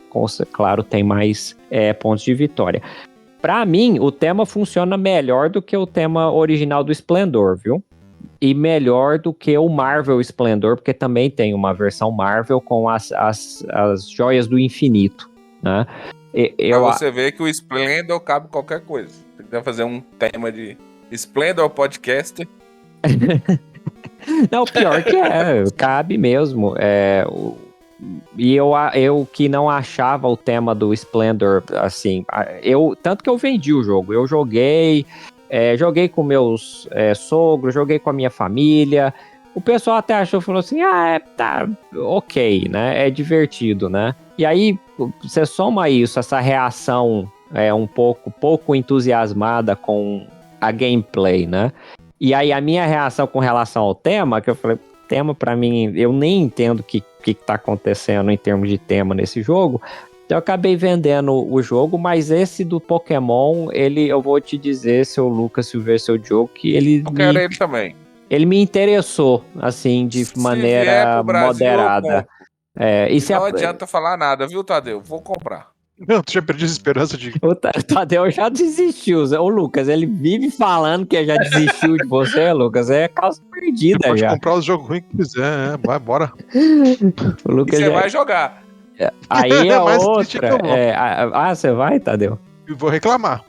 claro, tem mais pontos de vitória. Pra mim, o tema funciona melhor do que o tema original do Splendor, viu? E melhor do que o Marvel Splendor, porque também tem uma versão Marvel com as joias do infinito, né? Pra você ver que o Splendor cabe qualquer coisa. Você quiser fazer um tema de Splendor Podcast. Não, pior que cabe mesmo. E eu que não achava o tema do Splendor, assim, tanto que eu vendi o jogo. Eu joguei com meus sogros, joguei com a minha família. O pessoal até achou, falou assim, tá ok, né? É divertido, né? E aí, você soma isso, essa reação um pouco entusiasmada com a gameplay, né? E aí, a minha reação com relação ao tema, que eu falei, tema pra mim, eu nem entendo o que tá acontecendo em termos de tema nesse jogo. Então, eu acabei vendendo o jogo, mas esse do Pokémon, eu vou te dizer, seu Lucas, Silveira, seu Diogo, que ele... Eu quero ele também. Ele me interessou, assim, de maneira moderada. Não adianta falar nada, viu, Tadeu? Vou comprar. Não, tu já perdi a esperança de... O Tadeu já desistiu. O Lucas, ele vive falando que já desistiu de você, Lucas. É causa perdida Você pode já. comprar os jogos ruins que quiser, vai, bora. O Lucas e você vai jogar. Aí é Mas outra. Você vai, Tadeu? Eu vou reclamar.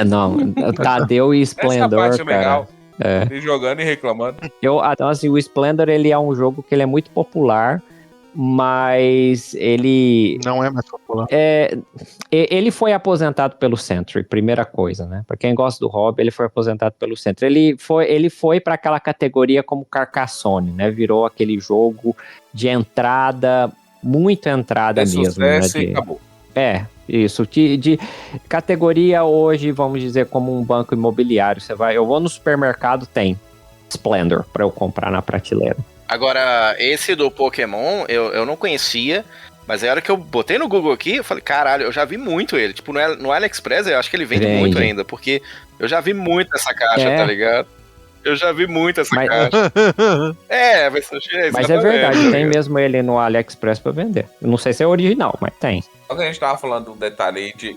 Não, Tadeu e Essa Splendor, parte é cara. legal. É. Ele jogando e reclamando. Então, assim, o Splendor, ele é um jogo que ele é muito popular, mas ele Não é mais popular. ele foi aposentado pelo Century, primeira coisa, né? Pra quem gosta do hobby, ele foi aposentado pelo Century. Ele foi para aquela categoria como Carcassonne, né? Virou aquele jogo de entrada, muito entrada É mesmo, né? sucesso e acabou. Isso, de categoria hoje, vamos dizer, como um banco imobiliário. Eu vou no supermercado, tem Splendor para eu comprar na prateleira. Agora, esse do Pokémon, eu não conhecia, mas a hora que eu botei no Google aqui, eu falei, caralho, eu já vi muito ele. Tipo, no AliExpress, eu acho que ele vende muito ainda, porque eu já vi muito essa caixa, tá ligado? Eu já vi muito essa caixa. Vai ser Mas é verdade, tem mesmo ele no AliExpress pra vender. Eu não sei se é original, mas tem. Quando a gente tava falando do detalhe aí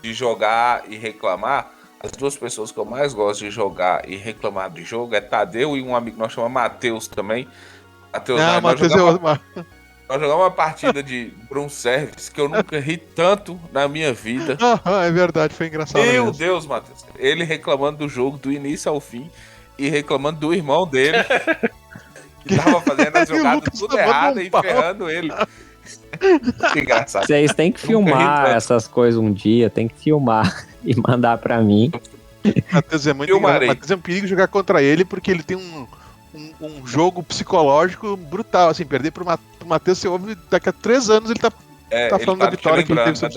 de jogar e reclamar, as duas pessoas que eu mais gosto de jogar e reclamar de jogo é Tadeu e um amigo nosso chama Matheus também. Nós jogamos uma partida de Broom Service que eu nunca ri tanto na minha vida. É verdade, foi engraçado. Meu mesmo. Deus, Matheus. Ele reclamando do jogo do início ao fim e reclamando do irmão dele que tava fazendo as jogadas tudo errado e ferrando ele. Que engraçado. Vocês têm que filmar essas coisas um dia, tem que filmar e mandar pra mim. Matheus é muito engraçado. Matheus é um perigo jogar contra ele porque ele tem um jogo psicológico brutal, assim, perder pro Matheus, você ouve, daqui a 3 anos ele tá falando da vitória que ele teve. Da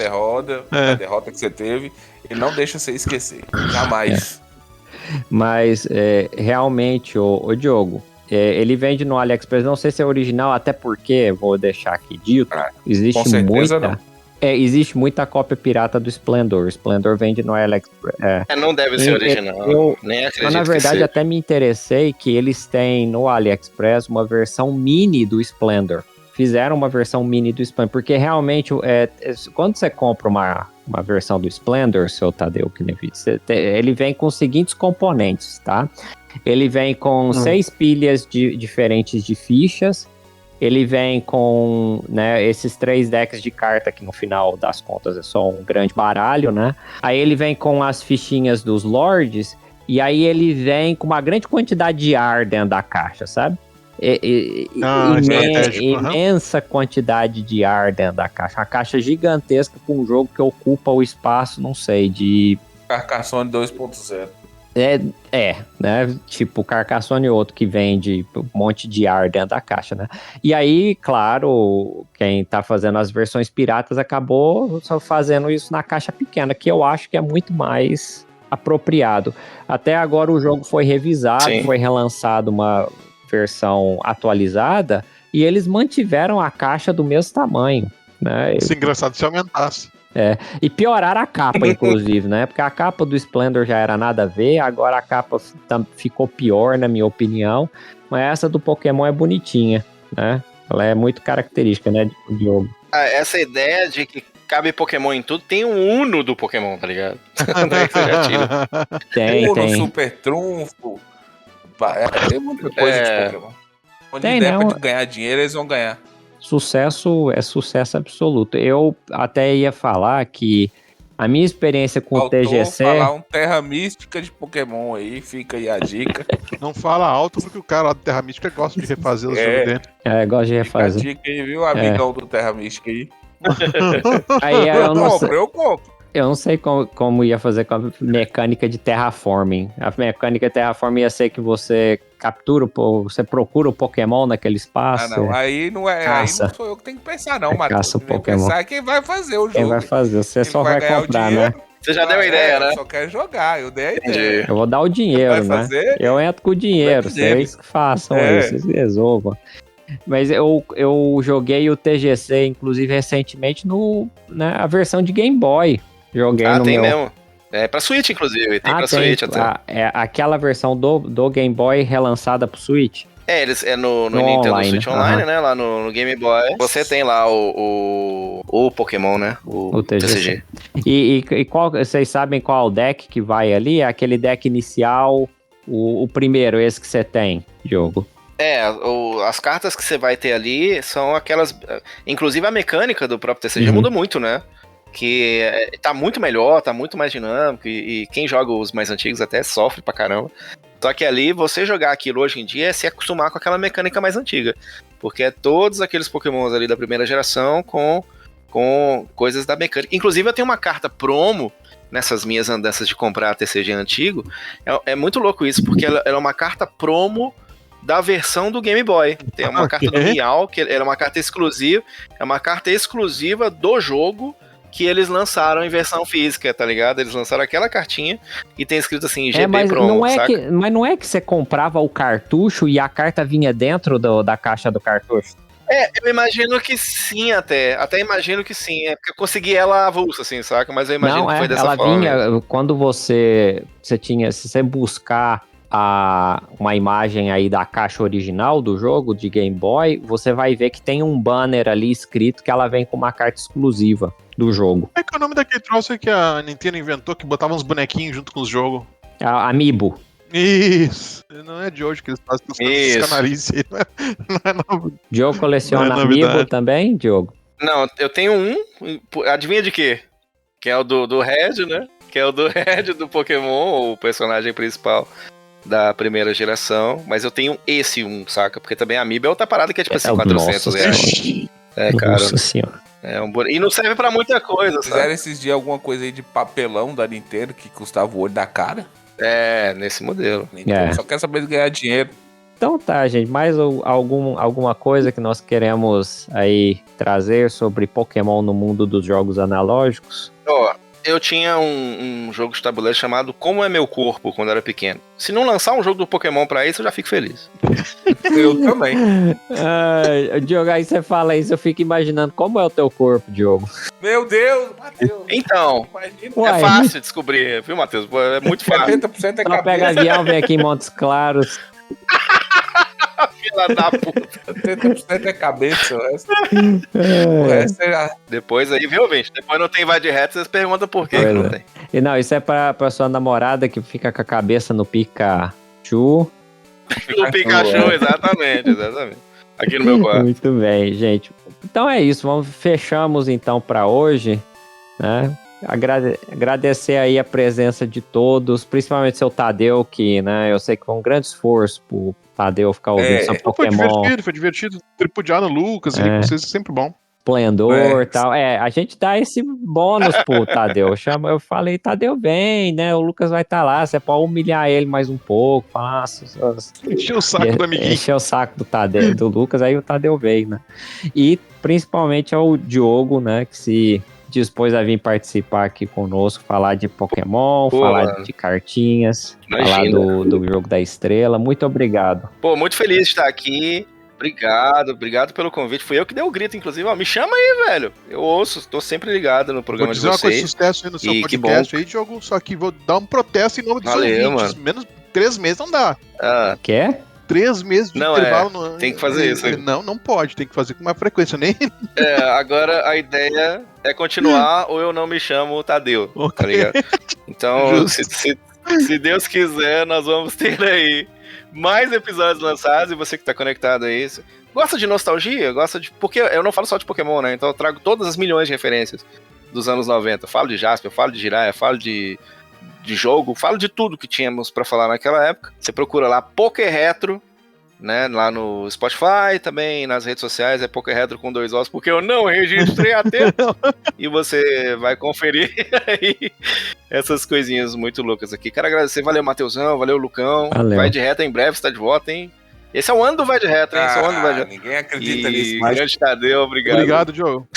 derrota que você teve, ele não deixa você esquecer, jamais. Mas, realmente, o Diogo, ele vende no AliExpress, não sei se é original, até porque, vou deixar aqui dito, existe com certeza muita... existe muita cópia pirata do Splendor. O Splendor vende no AliExpress. Não deve ser original. Nem acredito. Mas na verdade, até me interessei que eles têm no AliExpress uma versão mini do Splendor. Fizeram uma versão mini do Splendor, porque realmente, quando você compra uma versão do Splendor, seu Tadeu, ele vem com os seguintes componentes, tá? Ele vem com 6 pilhas diferentes de fichas. Ele vem com, né, esses 3 decks de carta, que no final das contas é só um grande baralho, né? Aí ele vem com as fichinhas dos Lords, e aí ele vem com uma grande quantidade de ar dentro da caixa, sabe? Imensa quantidade de ar dentro da caixa. Uma caixa gigantesca com um jogo que ocupa o espaço, não sei, de... Carcassonne 2.0. Né? Tipo Carcassonne outro que vende um monte de ar dentro da caixa, né? E aí, claro, quem tá fazendo as versões piratas acabou só fazendo isso na caixa pequena, que eu acho que é muito mais apropriado. Até agora o jogo foi revisado, foi relançado uma versão atualizada e eles mantiveram a caixa do mesmo tamanho, né? Isso é engraçado se aumentasse. E pioraram a capa, inclusive, né? Porque a capa do Splendor já era nada a ver, agora a capa ficou pior, na minha opinião. Mas essa do Pokémon é bonitinha, né? Ela é muito característica, né, do Diogo. Essa ideia de que cabe Pokémon em tudo, tem um Uno do Pokémon, tá ligado? Daí você já tira. Tem. Super Trunfo. Tem muita coisa de Pokémon. Onde der pra ganhar dinheiro, eles vão ganhar. Sucesso é sucesso absoluto. Eu até ia falar que a minha experiência com o TGC... falar um Terra Mística de Pokémon aí, fica aí a dica. Não fala alto porque o cara lá do Terra Mística gosta de refazer os jogos dele. Gosta de refazer. Fica a dica aí, viu, amigão do Terra Mística aí. Aí eu compro. Eu não sei como ia fazer com a mecânica de terraforming. A mecânica de terraforming ia ser que você você procura o Pokémon naquele espaço. Não. Aí não sou eu que tenho que pensar, não, Matheus. Caça o Pokémon. Pensar quem vai fazer o jogo. Quem vai fazer, você só vai comprar, né? Você já deu a ideia, né? Eu só quero jogar, eu dei a ideia. Eu vou dar o dinheiro, né? Eu entro com o dinheiro, vocês que façam isso, vocês resolvam. Mas eu joguei o TGC, inclusive, recentemente, a versão de Game Boy. Joguei no tem meu... mesmo. É pra Switch, inclusive. Tem pra Switch até. É aquela versão do Game Boy relançada pro Switch. Eles no Nintendo online, Switch Online, né? Lá no Game Boy. Você tem lá o Pokémon, né? O TCG. E qual, vocês sabem qual deck que vai ali? É aquele deck inicial, o primeiro, esse que você tem, Diogo. As cartas que você vai ter ali são aquelas... Inclusive a mecânica do próprio TCG muda muito, né? que tá muito melhor, tá muito mais dinâmico, e quem joga os mais antigos até sofre pra caramba. Só que ali, você jogar aquilo hoje em dia é se acostumar com aquela mecânica mais antiga, porque é todos aqueles pokémons ali da primeira geração com coisas da mecânica. Inclusive, eu tenho uma carta promo nessas minhas andanças de comprar TCG antigo, é muito louco isso, porque ela é uma carta promo da versão do Game Boy. Tem uma carta do Miau, que é uma carta exclusiva, do jogo que eles lançaram em versão física, tá ligado? Eles lançaram aquela cartinha e tem escrito assim, GB mas promo, mas não é que você comprava o cartucho e a carta vinha dentro da caixa do cartucho? Eu imagino que sim, até imagino que sim, porque eu consegui ela avulsa, assim, saca? Mas eu imagino que foi dessa ela forma. Vinha, quando você tinha, se você buscar uma imagem aí da caixa original do jogo de Game Boy, você vai ver que tem um banner ali escrito que ela vem com uma carta exclusiva do jogo. É que o nome daquele troço que a Nintendo inventou, que botava uns bonequinhos junto com os jogos. Amiibo. Isso. Não é de hoje que eles fazem essas canalices aí. Não é novo. Diogo coleciona Amiibo também, Diogo? Não, eu tenho um. Adivinha de quê? Que é o do Red, né? Que é o do Red do Pokémon, o personagem principal da primeira geração. Mas eu tenho esse saca? Porque também a Amiibo é outra parada que é tipo assim, R$400. Cara. Nossa senhora. E não serve pra muita coisa, sabe? Fizeram esses dias alguma coisa aí de papelão da Nintendo que custava o olho da cara? Nesse modelo. Só quer saber de ganhar dinheiro. Então tá, gente, mais alguma coisa que nós queremos aí trazer sobre Pokémon no mundo dos jogos analógicos? Eu tinha um jogo de tabuleiro chamado Como é Meu Corpo, quando eu era pequeno. Se não lançar um jogo do Pokémon pra isso, eu já fico feliz. Eu também. Diogo, aí você fala isso, eu fico imaginando como é o teu corpo, Diogo. Meu Deus, Matheus. Então, Uai, é fácil de descobrir, viu, Matheus? É muito fácil. 70% é Só cabeça. pega avião, vem aqui em Montes Claros. Fila da puta. 70% é cabeça, o resto é... Depois aí, viu, gente? Depois não tem vai de reto, vocês perguntam por quê que não tem. E não, isso é pra sua namorada que fica com a cabeça no Pikachu. No Pikachu, exatamente. Aqui no meu quarto. Muito bem, gente. Então é isso, fechamos então pra hoje, né? Agradecer aí a presença de todos, principalmente seu Tadeu, que, né, eu sei que foi um grande esforço pro Tadeu ficar ouvindo seu Pokémon. Foi divertido tripudiar no Lucas, ele com vocês é sempre bom. Esplendor e tal. A gente dá esse bônus pro Tadeu. Eu falei, Tadeu vem, né? O Lucas vai estar lá, você pode humilhar ele mais um pouco, encher o saco do amiguinho. Encher o saco do Tadeu, do Lucas, aí o Tadeu veio, né? E principalmente ao Diogo, né, que se dispôs a vir participar aqui conosco, falar de Pokémon, falar de cartinhas, falar do jogo da estrela. Muito obrigado. Muito feliz de estar aqui. Obrigado pelo convite. Fui eu que dei o grito, inclusive. Me chama aí, velho. Eu ouço, tô sempre ligado no programa de vocês. Vou dizer uma coisa de sucesso aí no seu podcast aí, Diogo, só que vou dar um protesto em nome dos ouvintes. Mano. Menos 3 meses não dá. Quer? 3 meses de intervalo. Tem que fazer isso. Não pode, tem que fazer com mais frequência, nem. Agora a ideia é continuar ou eu não me chamo Tadeu, tá ligado? Então, se Deus quiser, nós vamos ter aí mais episódios lançados, e você que tá conectado a isso. Gosta de nostalgia? Porque eu não falo só de Pokémon, né? Então eu trago todas as milhões de referências dos anos 90. Eu falo de Jasper, eu falo de Jiraiya, eu falo de jogo, falo de tudo que tínhamos pra falar naquela época. Você procura lá Poké Retro, né, lá no Spotify, também nas redes sociais é Poké Retro com 2 Os, porque eu não registrei a tempo. E você vai conferir aí essas coisinhas muito loucas aqui. Quero agradecer, valeu Matheusão, valeu Lucão. Valeu. Vai de Retro em breve, está de volta, hein? Esse é o ano do Vai de Retro, hein? Esse é o ano do Vai de Retro. Ninguém acredita nisso. Mas... Grande Tadeu, obrigado. Obrigado, Diogo.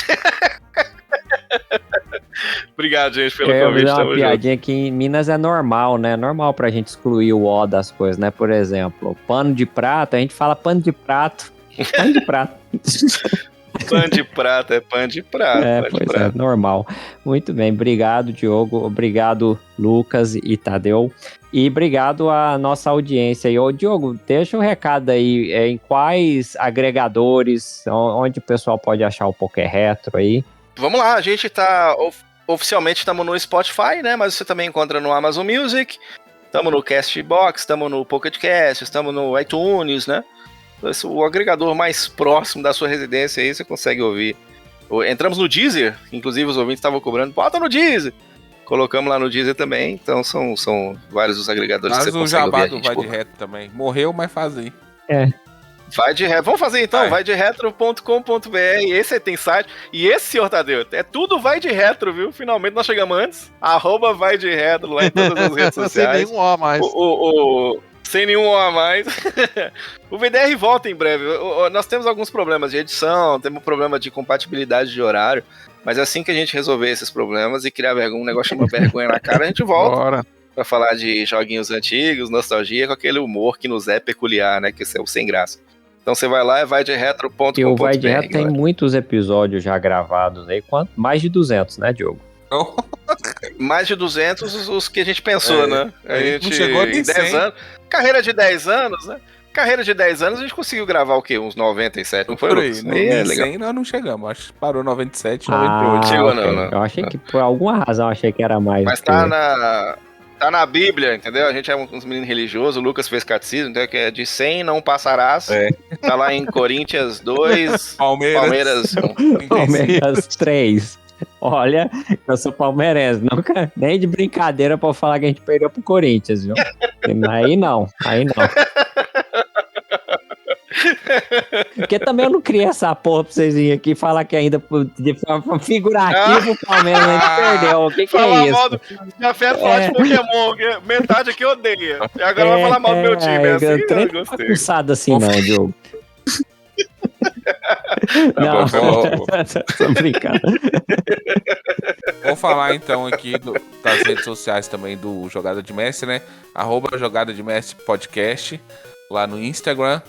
Obrigado, gente, pelo convite. Eu vou dar uma piadinha que em Minas é normal, né? É normal pra gente excluir o O das coisas, né? Por exemplo, pano de prato, a gente fala pano de prato. Pano de prato. Pano de prato, é pano de prato. É normal. Muito bem, obrigado, Diogo. Obrigado, Lucas e Tadeu. E obrigado à nossa audiência. E, Diogo, deixa um recado aí, em quais agregadores, onde o pessoal pode achar o Poké Retro aí. Vamos lá, a gente tá... Oficialmente estamos no Spotify, né? Mas você também encontra no Amazon Music. Estamos no Castbox, estamos no Pocket Cast, estamos no iTunes, né? O agregador mais próximo da sua residência aí, você consegue ouvir Entramos no Deezer, inclusive os ouvintes estavam cobrando, bota no Deezer. Colocamos lá no Deezer também, então são vários os agregadores que você consegue ouvir a gente. Vai de reto também. Morreu, mas faz aí. Vai de retro. Vamos fazer então, vai de retro.com.br. Esse tem site. E esse, senhor Tadeu, é tudo vai de retro, viu? Finalmente nós chegamos antes. @vai de retro lá em todas as redes sociais. Sem nenhum O a mais. Sem nenhum O a mais. O VDR volta em breve. Nós temos alguns problemas de edição, temos um problema de compatibilidade de horário. Mas assim que a gente resolver esses problemas e criar um negócio chamado vergonha na cara, a gente volta. Bora. Pra falar de joguinhos antigos, nostalgia, com aquele humor que nos é peculiar, né? Que é o sem graça. Então você vai lá, vai de retro.com.br. E o Vai de Retro tem muitos episódios já gravados aí. Mais de 200, né, Diogo? Mais de 200 os que a gente pensou, né? A gente não chegou nem 10 anos. Carreira de 10 anos, né? Carreira de 10 anos a gente conseguiu gravar o quê? Uns 97, não foi? Por aí, legal. 100 nós não chegamos. Acho que parou 97, 98. Chegou okay. não. Eu achei que por alguma razão achei que era mais. Mas tá na Bíblia, entendeu? A gente é uns meninos religiosos, o Lucas fez catecismo, então que é de 100 não passarás. Tá lá em Coríntios 2, Palmeiras 3. Olha, eu sou palmeirense, nunca, nem de brincadeira pra falar que a gente perdeu pro Corinthians, viu? Aí não. Porque também eu não criei essa porra pra vocês virem aqui e falar que ainda de forma figurativa o Palmeiras ainda perdeu. O que é isso? Já fez falar de Pokémon, metade aqui odeia. E agora vai falar mal do meu time. É assim, eu gostei. Não é assim não, Diogo. Não, tô brincando. Vou falar então aqui das redes sociais também do Jogada de Mestre, né? @Jogada de Mestre Podcast lá no Instagram.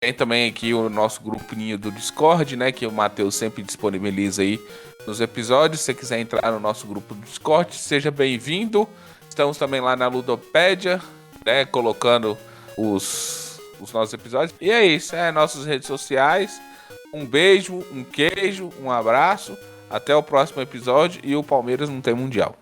Tem também aqui o nosso grupinho do Discord, né? Que o Matheus sempre disponibiliza aí nos episódios. Se você quiser entrar no nosso grupo do Discord, seja bem-vindo. Estamos também lá na Ludopédia, né? Colocando os nossos episódios. E é isso, nossas redes sociais. Um beijo, um queijo, um abraço. Até o próximo episódio. E o Palmeiras não tem mundial.